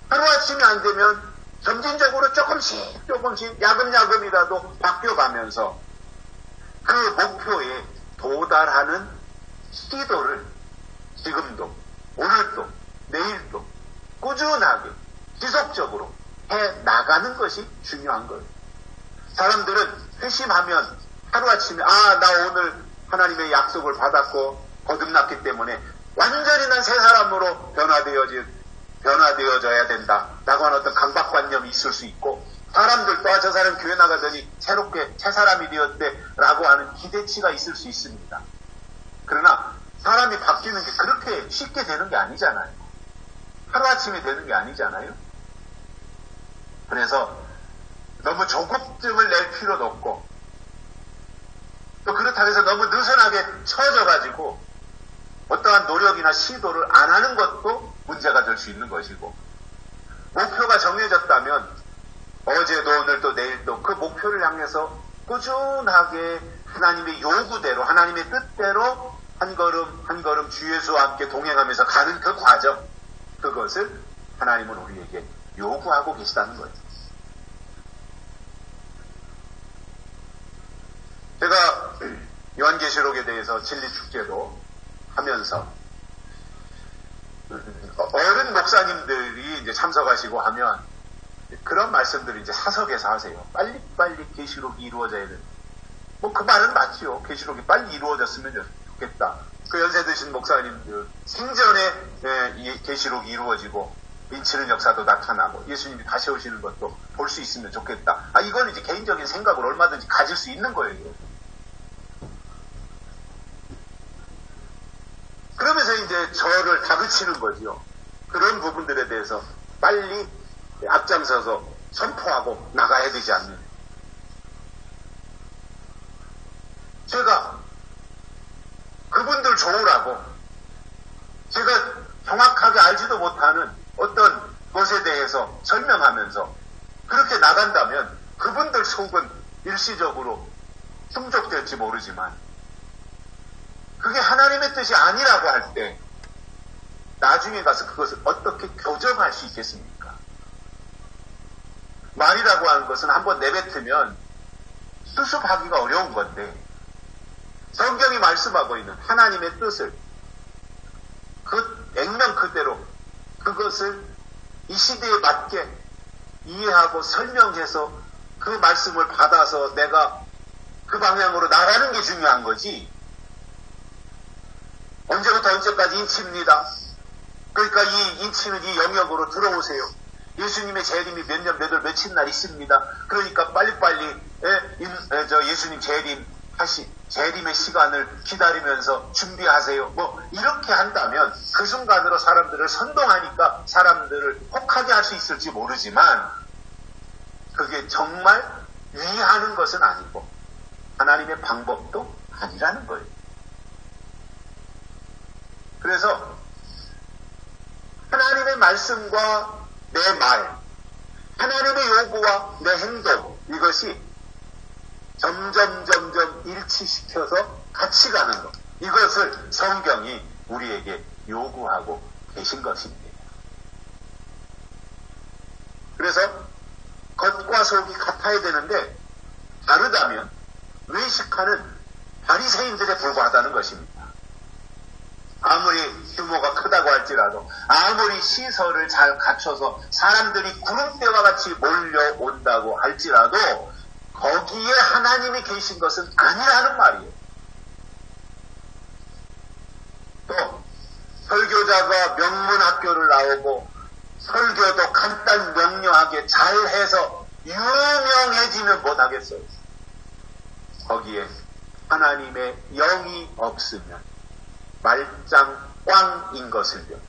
하루아침이 안 되면 점진적으로 조금씩 야금야금이라도 바뀌어가면서 그 목표에 도달하는 시도를 지금도 오늘도 내일도 꾸준하게 지속적으로 해 나가는 것이 중요한 거예요. 사람들은 회심하면 하루아침에 나 오늘 하나님의 약속을 받았고 거듭났기 때문에 완전히 난 새 사람으로 변화되어져야 된다라고 하는 어떤 강박관념이 있을 수 있고, 사람들도 저 사람 교회 나가더니 새롭게 새 사람이 되었대라고 하는 기대치가 있을 수 있습니다. 그러나 사람이 바뀌는 게 그렇게 쉽게 되는 게 아니잖아요. 하루아침에 되는 게 아니잖아요. 그래서 너무 조급증을 낼 필요도 없고 또 그렇다고 해서 너무 느슨하게 처져가지고 어떠한 노력이나 시도를 안 하는 것도 문제가 될 수 있는 것이고, 목표가 정해졌다면 어제도 오늘도 내일도 그 목표를 향해서 꾸준하게 하나님의 요구대로 하나님의 뜻대로 한 걸음 한 걸음 주 예수와 함께 동행하면서 가는 그 과정, 그것을 하나님은 우리에게 요구하고 계시다는 거예요. 제가 요한계시록에 대해서 진리축제도 하면서 어른 목사님들이 이제 참석하시고 하면 그런 말씀들을 이제 사석에서 하세요. 빨리빨리 계시록이 이루어져야 돼. 뭐 그 말은 맞지요. 계시록이 빨리 이루어졌으면 좋겠다. 그 연세 드신 목사님들 생전에 이 계시록이 이루어지고 인치는 역사도 나타나고 예수님이 다시 오시는 것도 볼 수 있으면 좋겠다. 이건 이제 개인적인 생각을 얼마든지 가질 수 있는 거예요. 그러면서 이제 저를 다그치는 거지요. 그런 부분들에 대해서 빨리 앞장서서 선포하고 나가야 되지 않느냐. 제가 그분들 좋으라고 제가 정확하게 알지도 못하는 어떤 것에 대해서 설명하면서 그렇게 나간다면 그분들 속은 일시적으로 충족될지 모르지만 그게 하나님의 뜻이 아니라고 할 때 나중에 가서 그것을 어떻게 교정할 수 있겠습니까? 말이라고 하는 것은 한번 내뱉으면 수습하기가 어려운 건데 성경이 말씀하고 있는 하나님의 뜻을 그 액면 그대로 그것을 이 시대에 맞게 이해하고 설명해서 그 말씀을 받아서 내가 그 방향으로 나가는 게 중요한 거지. 언제부터 언제까지 인치입니다. 그러니까 이 인치는 이 영역으로 들어오세요. 예수님의 재림이 몇 년, 몇 월, 며칠 날 있습니다. 그러니까 빨리빨리 예수님 재림 다시 재림의 시간을 기다리면서 준비하세요. 뭐 이렇게 한다면 그 순간으로 사람들을 선동하니까 사람들을 혹하게 할 수 있을지 모르지만 그게 정말 위하는 것은 아니고 하나님의 방법도 아니라는 거예요. 그래서 하나님의 말씀과 내 말, 하나님의 요구와 내 행동, 이것이 점점 일치시켜서 같이 가는 것. 이것을 성경이 우리에게 요구하고 계신 것입니다. 그래서 겉과 속이 같아야 되는데 다르다면 외식하는 바리새인들에 불과하다는 것입니다. 아무리 규모가 크다고 할지라도 아무리 시설을 잘 갖춰서 사람들이 구름대와 같이 몰려온다고 할지라도 거기에 하나님이 계신 것은 아니라는 말이에요. 또 설교자가 명문학교를 나오고 설교도 간단 명료하게 잘해서 유명해지면 못하겠어요. 거기에 하나님의 영이 없으면 말짱 꽝인 것을요.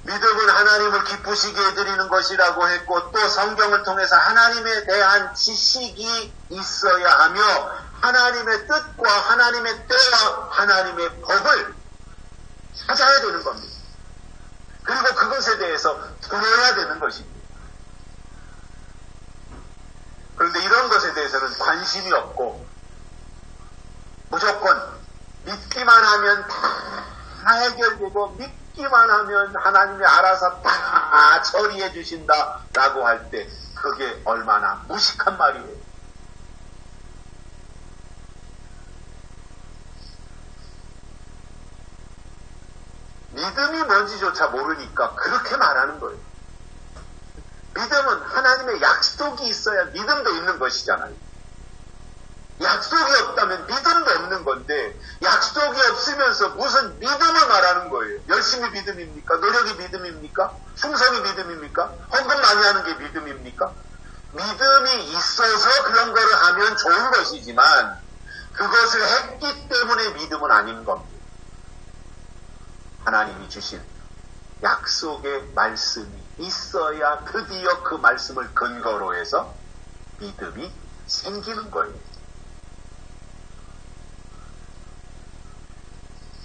믿음은 하나님을 기쁘시게 해드리는 것이라고 했고 또 성경을 통해서 하나님에 대한 지식이 있어야 하며 하나님의 뜻과 하나님의 때와 하나님의 법을 찾아야 되는 겁니다. 그리고 그것에 대해서 들어야 되는 것입니다. 그런데 이런 것에 대해서는 관심이 없고 무조건 믿기만 하면 다 해결되고 믿기만 하면 하나님이 알아서 다 처리해 주신다 라고 할 때 그게 얼마나 무식한 말이에요. 믿음이 뭔지조차 모르니까 그렇게 말하는 거예요. 믿음은 하나님의 약속이 있어야 믿음도 있는 것이잖아요. 약속이 없다면 믿음도 없는 건데 약속이 없으면서 무슨 믿음을 말하는 거예요. 열심히 믿음입니까? 노력이 믿음입니까? 충성이 믿음입니까? 헌금 많이 하는 게 믿음입니까? 믿음이 있어서 그런 거를 하면 좋은 것이지만 그것을 했기 때문에 믿음은 아닌 겁니다. 하나님이 주신 약속의 말씀이 있어야 드디어 그 말씀을 근거로 해서 믿음이 생기는 거예요.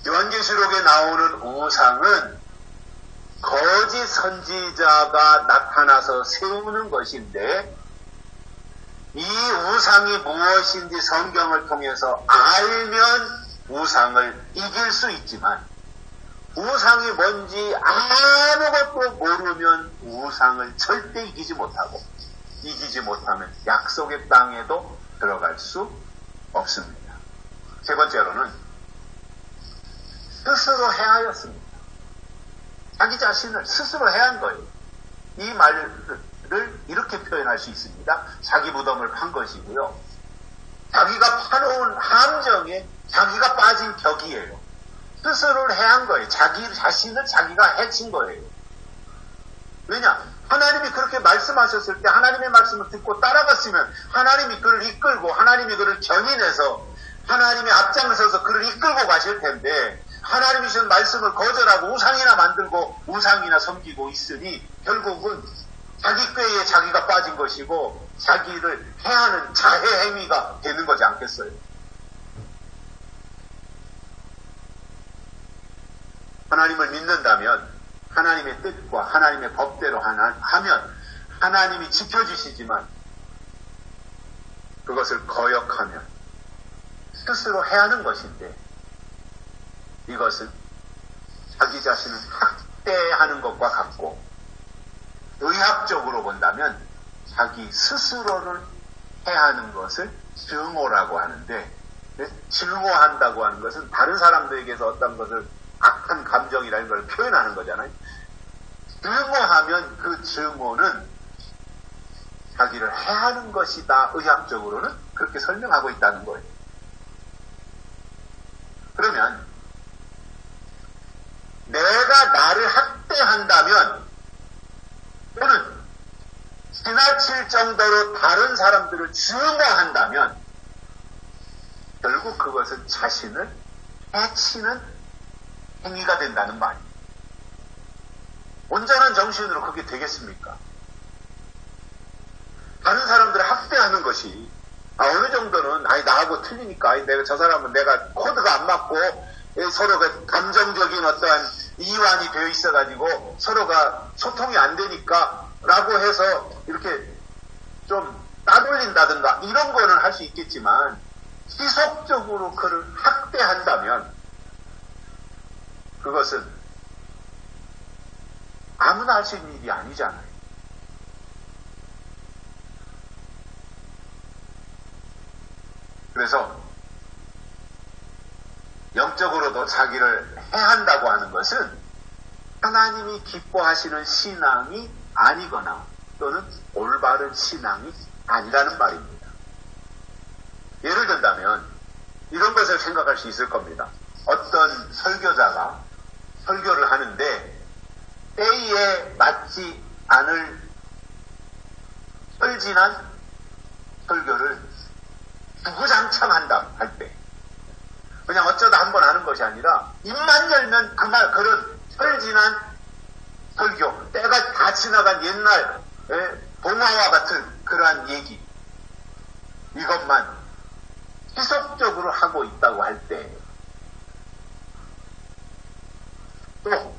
요한계시록에 나오는 우상은 거짓 선지자가 나타나서 세우는 것인데 이 우상이 무엇인지 성경을 통해서 알면 우상을 이길 수 있지만 우상이 뭔지 아무것도 모르면 우상을 절대 이기지 못하고 이기지 못하면 약속의 땅에도 들어갈 수 없습니다. 세 번째로는 스스로 해하였습니다. 자기 자신을 스스로 해한 거예요. 이 말을 이렇게 표현할 수 있습니다. 자기 무덤을 판 것이고요. 자기가 파놓은 함정에 자기가 빠진 격이에요. 스스로를 해한 거예요. 자기 자신을 자기가 해친 거예요. 왜냐? 하나님이 그렇게 말씀하셨을 때 하나님의 말씀을 듣고 따라갔으면 하나님이 그를 이끌고 하나님이 그를 견인해서 하나님의 앞장서서 그를 이끌고 가실 텐데 하나님이 주신 말씀을 거절하고 우상이나 만들고 우상이나 섬기고 있으니 결국은 자기 꾀에 자기가 빠진 것이고 자기를 해하는 자해 행위가 되는 거지 않겠어요? 하나님을 믿는다면 하나님의 뜻과 하나님의 법대로 하면 하나님이 지켜주시지만 그것을 거역하면 스스로 해하는 것인데 이것은 자기 자신을 학대하는 것과 같고 의학적으로 본다면 자기 스스로를 해하는 것을 증오라고 하는데 증오한다고 하는 것은 다른 사람들에게서 어떤 것을 악한 감정이라는 걸 표현하는 거잖아요. 증오하면 그 증오는 자기를 해하는 것이다. 의학적으로는 그렇게 설명하고 있다는 거예요. 그러면 내가 나를 학대한다면 또는 지나칠 정도로 다른 사람들을 증오한다면 결국 그것은 자신을 해치는 행위가 된다는 말이에요. 온전한 정신으로 그게 되겠습니까? 다른 사람들을 학대하는 것이 어느 정도는 나하고 틀리니까 내가 저 사람은 내가 코드가 안 맞고 서로가 감정적인 어떠한 이완이 되어 있어가지고 서로가 소통이 안 되니까 라고 해서 이렇게 좀 따돌린다든가 이런 거는 할 수 있겠지만 지속적으로 그를 학대한다면 그것은 아무나 할 수 있는 일이 아니잖아요. 그래서 영적으로도 자기를 해한다고 하는 것은 하나님이 기뻐하시는 신앙이 아니거나 또는 올바른 신앙이 아니라는 말입니다. 예를 든다면 이런 것을 생각할 수 있을 겁니다. 어떤 설교자가 설교를 하는데 때에 맞지 않을 철진한 설교를 주구장창한다 할 때 그냥 어쩌다 한번 하는 것이 아니라 입만 열면 그런 철진한 설교, 때가 다 지나간 옛날 동화와 같은 그러한 얘기 이것만 지속적으로 하고 있다고 할 때 또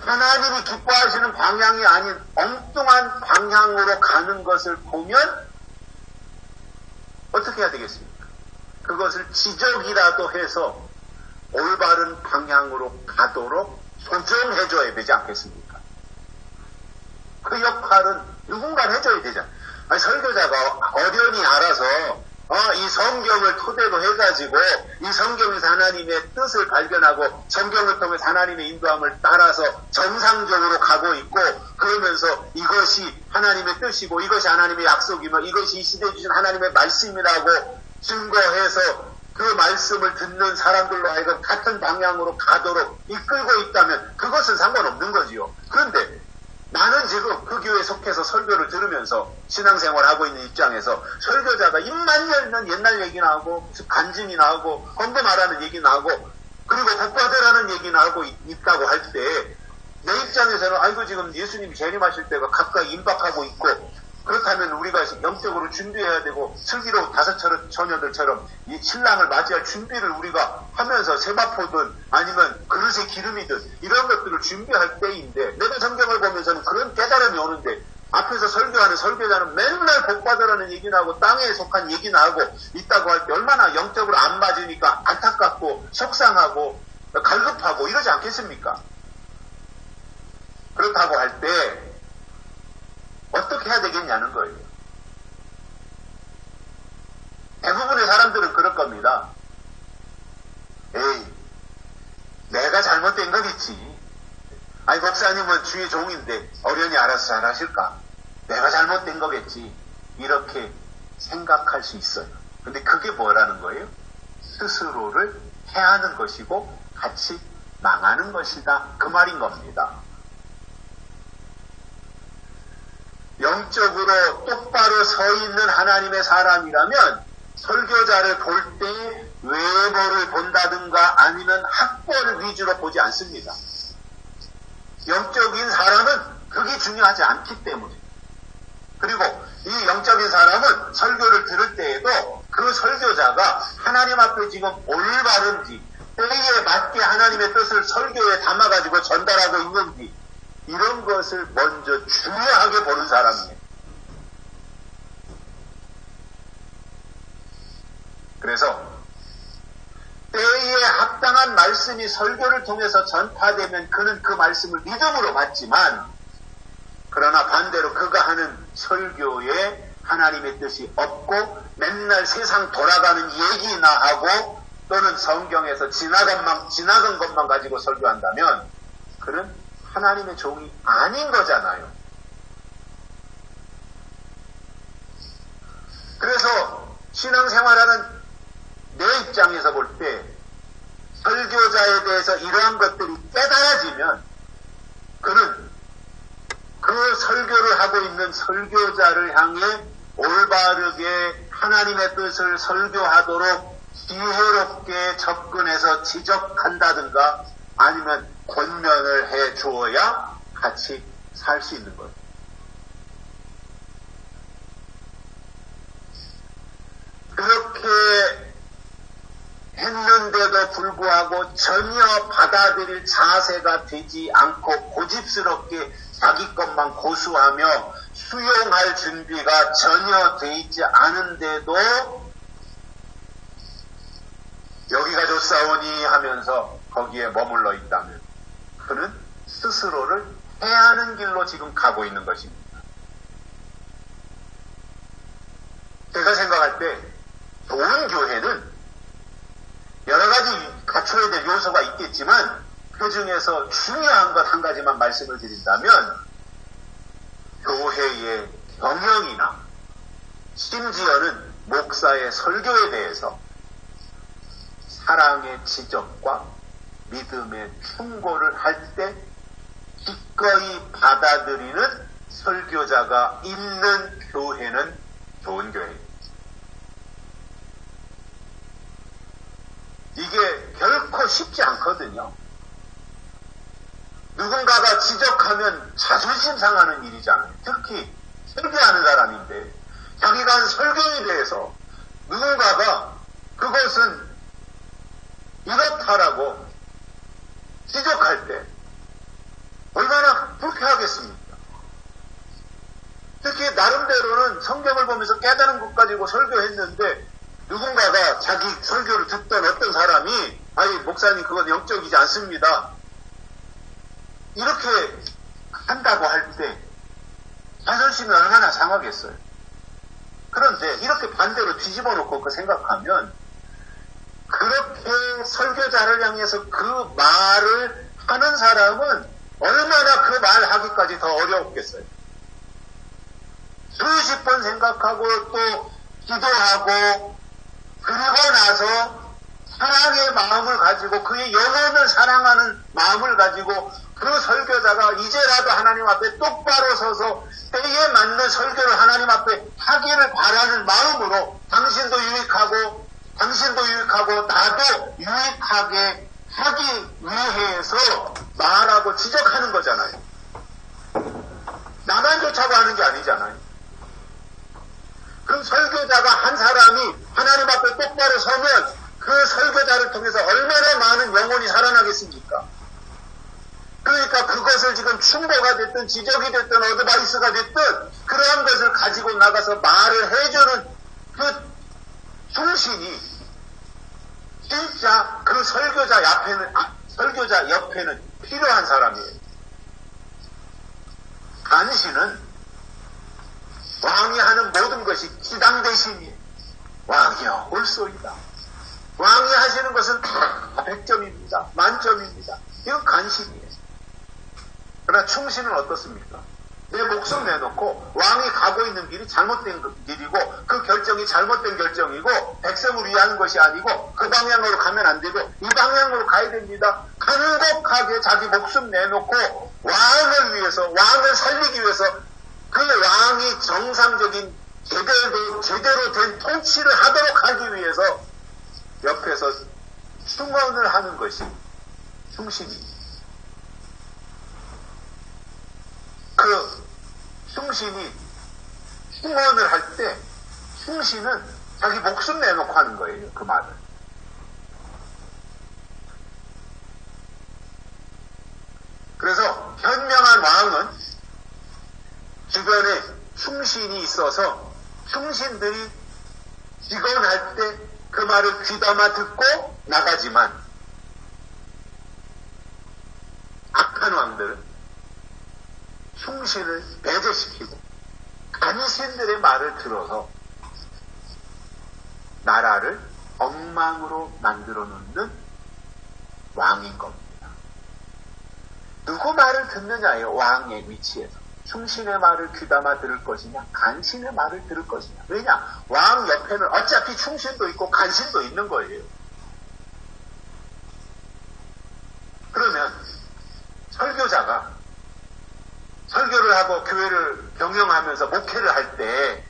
하나님이 기뻐하시는 방향이 아닌 엉뚱한 방향으로 가는 것을 보면 어떻게 해야 되겠습니까? 그것을 지적이라도 해서 올바른 방향으로 가도록 조정해줘야 되지 않겠습니까? 그 역할은 누군가 해줘야 되잖아요. 설교자가 어련히 알아서 이 성경을 토대로 해가지고 이 성경에서 하나님의 뜻을 발견하고 성경을 통해서 하나님의 인도함을 따라서 정상적으로 가고 있고 그러면서 이것이 하나님의 뜻이고 이것이 하나님의 약속이며 이것이 이 시대에 주신 하나님의 말씀이라고 증거해서 그 말씀을 듣는 사람들로 하여금 같은 방향으로 가도록 이끌고 있다면 그것은 상관없는 거지요. 그런데 나는 지금 그 교회에 속해서 설교를 들으면서 신앙생활하고 있는 입장에서 설교자가 입만 열면 옛날 얘기나 하고 무슨 간증이나 하고 헌금 하라는 얘기나 하고 그리고 복받으라는 얘기나 하고 있다고 할 때 내 입장에서는 아이고 지금 예수님이 재림하실 때가 가까이 임박하고 있고 그렇다면 우리가 영적으로 준비해야 되고 슬기로운 다섯 처녀들처럼 이 신랑을 맞이할 준비를 우리가 하면서 세마포든 아니면 그릇에 기름이든 이런 것들을 준비할 때인데 내가 성경을 보면서는 그런 깨달음이 오는데 앞에서 설교하는 설교자는 맨날 복받으라는 얘기나 하고 땅에 속한 얘기나 하고 있다고 할 때 얼마나 영적으로 안 맞으니까 안타깝고 속상하고 갈급하고 이러지 않겠습니까? 그렇다고 할 때 어떻게 해야 되겠냐는 거예요. 대부분의 사람들은 그럴 겁니다. 에이, 내가 잘못된 거겠지. 아니, 목사님은 주의 종인데 어련히 알아서 잘하실까? 내가 잘못된 거겠지. 이렇게 생각할 수 있어요. 근데 그게 뭐라는 거예요? 스스로를 해하는 것이고 같이 망하는 것이다. 그 말인 겁니다. 영적으로 똑바로 서 있는 하나님의 사람이라면 설교자를 볼 때 외모를 본다든가 아니면 학벌을 위주로 보지 않습니다. 영적인 사람은 그게 중요하지 않기 때문에 그리고 이 영적인 사람은 설교를 들을 때에도 그 설교자가 하나님 앞에 지금 올바른지 때에 맞게 하나님의 뜻을 설교에 담아가지고 전달하고 있는지 이런 것을 먼저 중요하게 보는 사람이에요. 그래서 때에 합당한 말씀이 설교를 통해서 전파되면 그는 그 말씀을 믿음으로 받지만 그러나 반대로 그가 하는 설교에 하나님의 뜻이 없고 맨날 세상 돌아가는 얘기나 하고 또는 성경에서 지나간 것만 가지고 설교한다면 그는 하나님의 종이 아닌 거잖아요. 그래서 신앙생활하는 내 입장에서 볼 때 설교자에 대해서 이러한 것들이 깨달아지면 그는 그 설교를 하고 있는 있는 설교자를 향해 올바르게 하나님의 뜻을 설교하도록 지혜롭게 접근해서 지적한다든가 아니면 권면을 해 주어야 같이 살 수 있는 거예요. 그렇게 했는데도 불구하고 전혀 받아들일 자세가 되지 않고 고집스럽게 자기 것만 고수하며 수용할 준비가 전혀 돼 있지 않은데도 여기가 좋사오니 하면서 거기에 머물러 있다면 그는 스스로를 해하는 길로 지금 가고 있는 것입니다. 제가 생각할 때 좋은 교회는 여러 가지 갖춰야 될 요소가 있겠지만 그 중에서 중요한 것 한 가지만 말씀을 드린다면 교회의 경영이나 심지어는 목사의 설교에 대해서 사랑의 지적과 믿음의 충고를 할 때 기꺼이 받아들이는 설교자가 있는 교회는 좋은 교회입니다. 이게 결코 쉽지 않거든요. 누군가가 지적하면 자존심 상하는 일이잖아요. 특히 설교하는 사람인데 자기가 한 설교에 대해서 누군가가 그것은 이렇다라고 지적할 때 얼마나 불쾌하겠습니까? 특히 나름대로는 성경을 보면서 깨달은 것 가지고 설교했는데 누군가가 자기 설교를 듣던 어떤 사람이 아니 목사님 그건 영적이지 않습니다. 이렇게 한다고 할 때 자존심이 얼마나 상하겠어요. 그런데 이렇게 반대로 뒤집어 놓고 그 생각하면 그렇게 설교자를 향해서 그 말을 하는 사람은 얼마나 그 말하기까지 더 어려웠겠어요. 수십 번 생각하고 또 기도하고 그리고 나서 사랑의 마음을 가지고 그의 영혼을 사랑하는 마음을 가지고 그 설교자가 이제라도 하나님 앞에 똑바로 서서 때에 맞는 설교를 하나님 앞에 하기를 바라는 마음으로 당신도 유익하고 나도 유익하게 하기 위해서 말하고 지적하는 거잖아요. 나만 좋자고 하는 게 아니잖아요. 그럼 설교자가 한 사람이 하나님 앞에 똑바로 서면 그 설교자를 통해서 얼마나 많은 영혼이 살아나겠습니까? 그러니까 그것을 지금 충고가 됐든 지적이 됐든 어드바이스가 됐든 그러한 것을 가지고 나가서 말을 해주는 그 충신이 진짜 그 설교자 옆에는 필요한 사람이에요. 간신은 왕이 하는 모든 것이 기당 대신이에요. 왕이여 옳소이다. 왕이 하시는 것은 다 100점입니다. 만점입니다. 이건 간신이에요. 그러나 충신은 어떻습니까? 내 목숨 내놓고 왕이 가고 있는 길이 잘못된 길이고 그 결정이 잘못된 결정이고 백성을 위한 것이 아니고 그 방향으로 가면 안 되고 이 방향으로 가야 됩니다. 간곡하게 자기 목숨 내놓고 왕을 위해서 왕을 살리기 위해서 그 왕이 정상적인 제대로 된 통치를 하도록 하기 위해서 옆에서 충원을 하는 것이 충신입니다. 그 충신이 충원을 할 때 충신은 자기 목숨 내놓고 하는 거예요. 그 말을. 그래서 현명한 왕은 주변에 충신이 있어서 충신들이 직언할 때 그 말을 귀담아 듣고 나가지만 악한 왕들은 충신을 배제시키고 간신들의 말을 들어서 나라를 엉망으로 만들어 놓는 왕인 겁니다. 누구 말을 듣느냐예요. 왕의 위치에서. 충신의 말을 귀담아 들을 것이냐 간신의 말을 들을 것이냐. 왜냐? 왕 옆에는 어차피 충신도 있고 간신도 있는 거예요. 그러면 설교자가 설교를 하고 교회를 경영하면서 목회를 할 때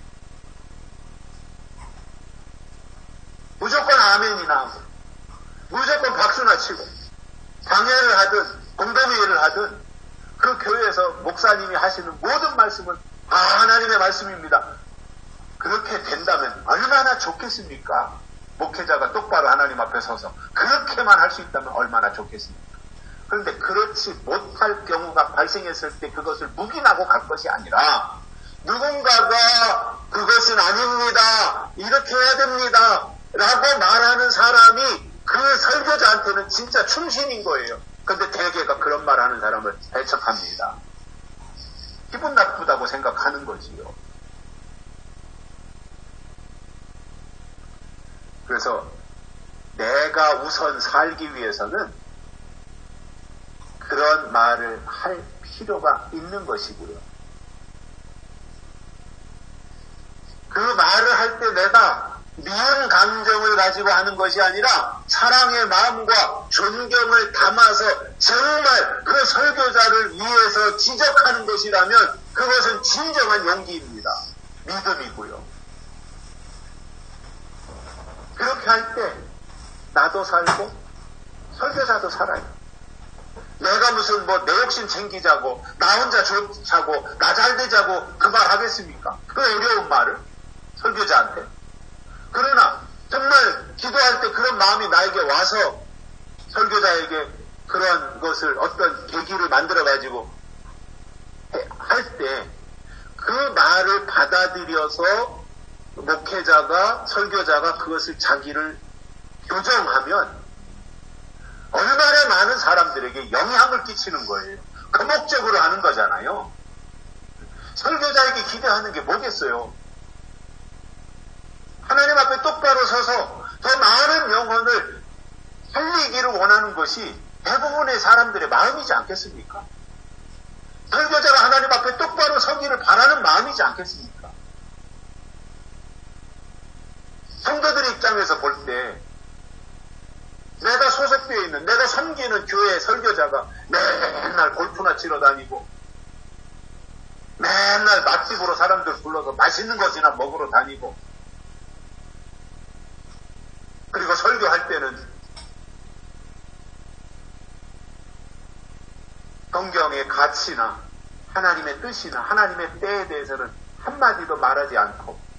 무조건 아멘이나 하고 무조건 박수나 치고 방해를 하든 공동회의를 하든 그 교회에서 목사님이 하시는 모든 말씀은 하나님의 말씀입니다. 그렇게 된다면 얼마나 좋겠습니까? 목회자가 똑바로 하나님 앞에 서서 그렇게만 할 수 있다면 얼마나 좋겠습니까? 그런데 그렇지 못할 경우가 발생했을 때 그것을 묵인하고 갈 것이 아니라 누군가가 그것은 아닙니다. 이렇게 해야 됩니다. 라고 말하는 사람이 그 설교자한테는 진짜 충신인 거예요. 그런데 대개가 그런 말하는 사람을 배척합니다. 기분 나쁘다고 생각하는 거지요. 그래서 내가 우선 살기 위해서는 그런 말을 할 필요가 있는 것이고요. 그 말을 할 때 내가 미운 감정을 가지고 하는 것이 아니라 사랑의 마음과 존경을 담아서 정말 그 설교자를 위해서 지적하는 것이라면 그것은 진정한 용기입니다. 믿음이고요. 그렇게 할 때 나도 살고 설교자도 살아요. 내가 무슨 내 욕심 챙기자고 나 혼자 좋자고 나 잘 되자고 그 말 하겠습니까? 그 어려운 말을 설교자한테. 그러나 정말 기도할 때 그런 마음이 나에게 와서 설교자에게 그런 것을 어떤 계기를 만들어 가지고 할 때 그 말을 받아들여서 목회자가 설교자가 그것을 자기를 교정하면 얼마나 많은 사람들에게 영향을 끼치는 거예요. 그 목적으로 하는 거잖아요. 설교자에게 기대하는 게 뭐겠어요? 하나님 앞에 똑바로 서서 더 많은 영혼을 살리기를 원하는 것이 대부분의 사람들의 마음이지 않겠습니까? 설교자가 하나님 앞에 똑바로 서기를 바라는 마음이지 않겠습니까? 성도들 입장에서 볼 때 내가 소속되어 있는, 내가 섬기는 교회 설교자가 맨날 골프나 치러 다니고 맨날 맛집으로 사람들 불러서 맛있는 것이나 먹으러 다니고 그리고 설교할 때는 성경의 가치나 하나님의 뜻이나 하나님의 때에 대해서는 한마디도 말하지 않고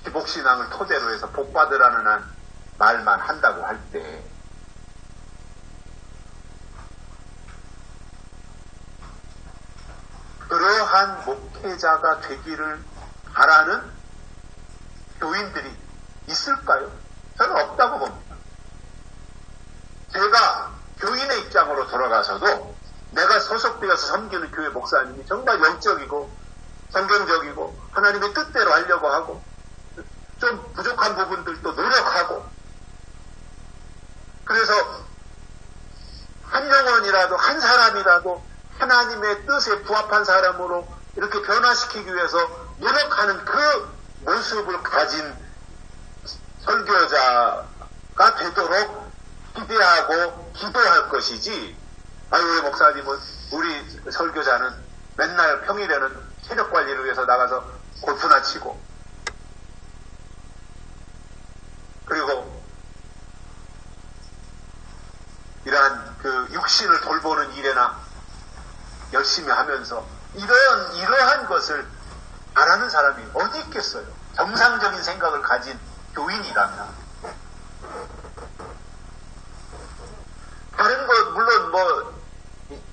기복신앙을 토대로 해서 복받으라는 한 말만 한다고 할 때 그러한 목회자가 되기를 바라는 교인들이 있을까요? 저는 없다고 봅니다. 제가 교인의 입장으로 돌아가서도 내가 소속되어서 섬기는 교회 목사님이 정말 영적이고 성경적이고 하나님의 뜻대로 하려고 하고 좀 부족한 부분들도 노력하고 그래서 한 영혼이라도 한 사람이라도 하나님의 뜻에 부합한 사람으로 이렇게 변화시키기 위해서 노력하는 그 모습을 가진 설교자가 되도록 기대하고 기도할 것이지 우리 목사님은 우리 설교자는 맨날 평일에는 체력 관리를 위해서 나가서 골프나 치고 그리고 이러한 그 육신을 돌보는 일에나 열심히 하면서 이러한 것을 바라는 사람이 어디 있겠어요? 정상적인 생각을 가진 교인이라면. 다른 것 물론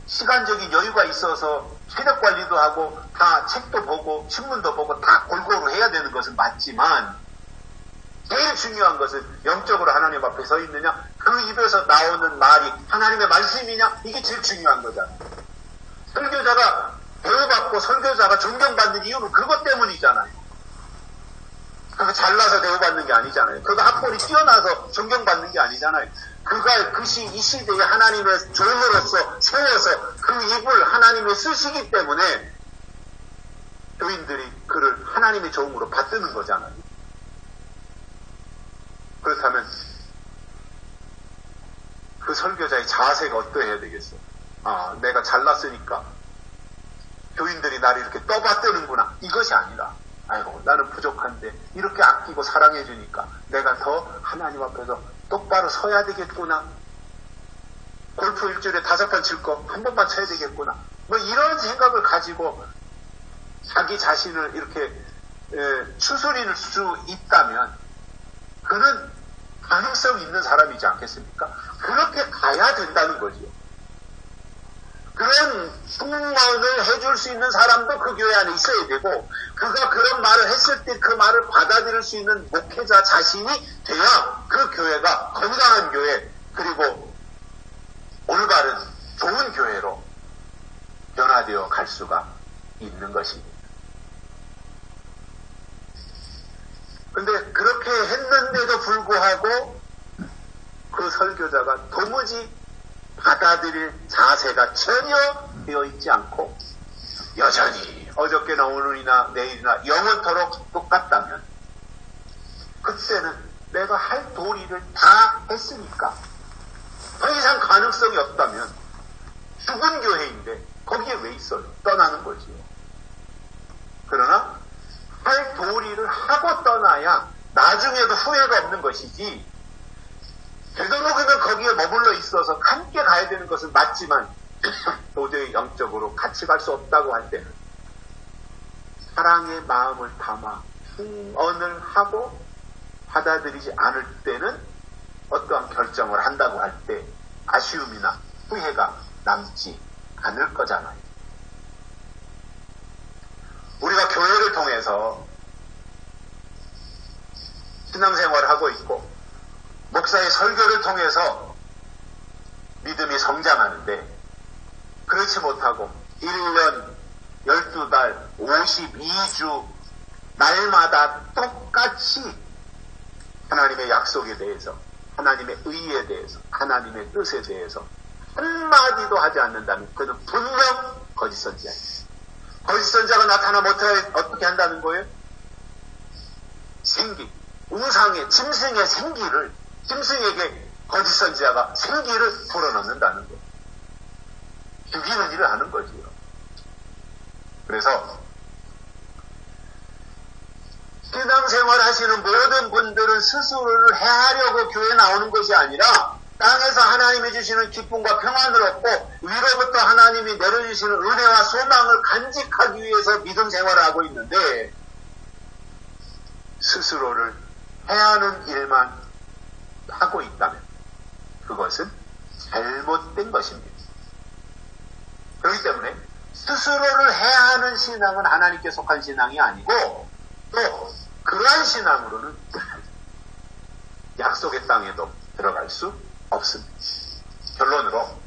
시간적인 여유가 있어서 체력 관리도 하고 다 책도 보고 신문도 보고 다 골고루 해야 되는 것은 맞지만 제일 중요한 것은 영적으로 하나님 앞에 서 있느냐 그 입에서 나오는 말이 하나님의 말씀이냐 이게 제일 중요한 거잖아요. 설교자가 대우받고 설교자가 존경받는 이유는 그것 때문이잖아요. 그거 잘나서 대우받는 게 아니잖아요. 그거 학벌이 뛰어나서 존경받는 게 아니잖아요. 그가 이 시대에 하나님의 종으로서 세워서 그 입을 하나님이 쓰시기 때문에 교인들이 그를 하나님의 종으로 받드는 거잖아요. 그렇다면 그 설교자의 자세가 어떠해야 되겠어? 내가 잘났으니까 교인들이 나를 이렇게 떠받드는구나. 이것이 아니라, 아이고, 나는 부족한데 이렇게 아끼고 사랑해 주니까 내가 더 하나님 앞에서 똑바로 서야 되겠구나. 골프 일주일에 5번 칠 거 한 번만 쳐야 되겠구나. 뭐 이런 생각을 가지고 자기 자신을 이렇게 추스릴 수 있다면 그는 가능성 있는 사람이지 않겠습니까? 그렇게 가야 된다는 거지요. 그런 충원을 해줄 수 있는 사람도 그 교회 안에 있어야 되고, 그가 그런 말을 했을 때 그 말을 받아들일 수 있는 목회자 자신이 돼야 그 교회가 건강한 교회, 그리고 올바른 좋은 교회로 변화되어 갈 수가 있는 것입니다. 근데 그렇게 했는데도 불구하고 그 설교자가 도무지 받아들일 자세가 전혀 되어 있지 않고 여전히 어저께나 오늘이나 내일이나 영원토록 똑같다면, 그때는 내가 할 도리를 다 했으니까 더 이상 가능성이 없다면 죽은 교회인데 거기에 왜 있어요? 떠나는 거지요. 그러나 할 도리를 하고 떠나야 나중에도 후회가 없는 것이지, 되도록이면 거기에 머물러 있어서 함께 가야 되는 것은 맞지만 도저히 영적으로 같이 갈 수 없다고 할 때는 사랑의 마음을 담아 충언을 하고 받아들이지 않을 때는 어떠한 결정을 한다고 할 때 아쉬움이나 후회가 남지 않을 거잖아요. 우리가 교회를 통해서 신앙생활을 하고 있고 목사의 설교를 통해서 믿음이 성장하는데, 그렇지 못하고 1년 12달 52주 날마다 똑같이 하나님의 약속에 대해서, 하나님의 의에 대해서, 하나님의 뜻에 대해서 한마디도 하지 않는다면 그는 분명 거짓 선지자예요. 거짓 선지자가 나타나면 어떻게 한다는 거예요? 생기, 우상의 짐승의 생기를, 짐승에게 거짓 선지자가 생기를 불어넣는다는 거예요. 죽이는 일을 하는 거지요. 그래서 신앙생활 하시는 모든 분들은 스스로를 해하려고 교회에 나오는 것이 아니라 땅에서 하나님이 주시는 기쁨과 평안을 얻고 위로부터 하나님이 내려주시는 은혜와 소망을 간직하기 위해서 믿음 생활을 하고 있는데, 스스로를 해하는 일만 하고 있다면 그것은 잘못된 것입니다. 그렇기 때문에 스스로를 해하는 신앙은 하나님께 속한 신앙이 아니고, 또 그러한 신앙으로는 약속의 땅에도 들어갈 수 없습니다. 결론으로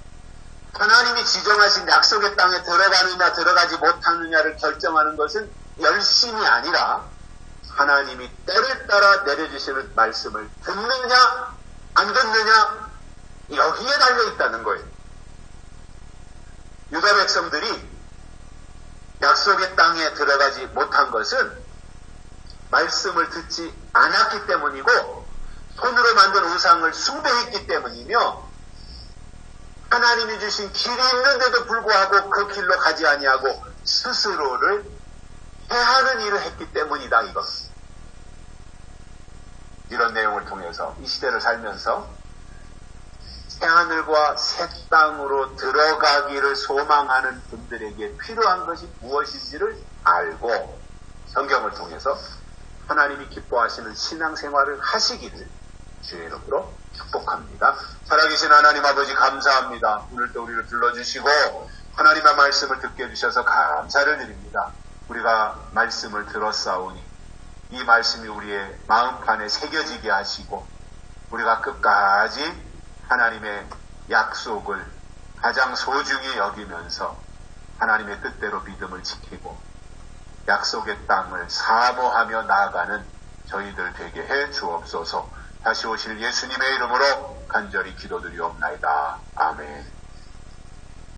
하나님이 지정하신 약속의 땅에 들어가느냐 들어가지 못하느냐를 결정하는 것은 열심이 아니라 하나님이 때를 따라 내려주시는 말씀을 듣느냐 안 듣느냐, 여기에 달려있다는 거예요. 유다 백성들이 약속의 땅에 들어가지 못한 것은 말씀을 듣지 않았기 때문이고, 손으로 만든 우상을 숭배했기 때문이며, 하나님이 주신 길이 있는데도 불구하고 그 길로 가지 아니하고 스스로를 해하는 일을 했기 때문이다, 이것. 이런 내용을 통해서 이 시대를 살면서 새하늘과 새 땅으로 들어가기를 소망하는 분들에게 필요한 것이 무엇인지를 알고 성경을 통해서 하나님이 기뻐하시는 신앙생활을 하시기를 주의 이름으로 축복합니다. 살아계신 하나님 아버지 감사합니다. 오늘도 우리를 불러주시고 하나님의 말씀을 듣게 해주셔서 감사를 드립니다. 우리가 말씀을 들었사오니 이 말씀이 우리의 마음판에 새겨지게 하시고 우리가 끝까지 하나님의 약속을 가장 소중히 여기면서 하나님의 뜻대로 믿음을 지키고 약속의 땅을 사모하며 나아가는 저희들 되게 해 주옵소서. 다시 오실 예수님의 이름으로 간절히 기도드리옵나이다. 아멘.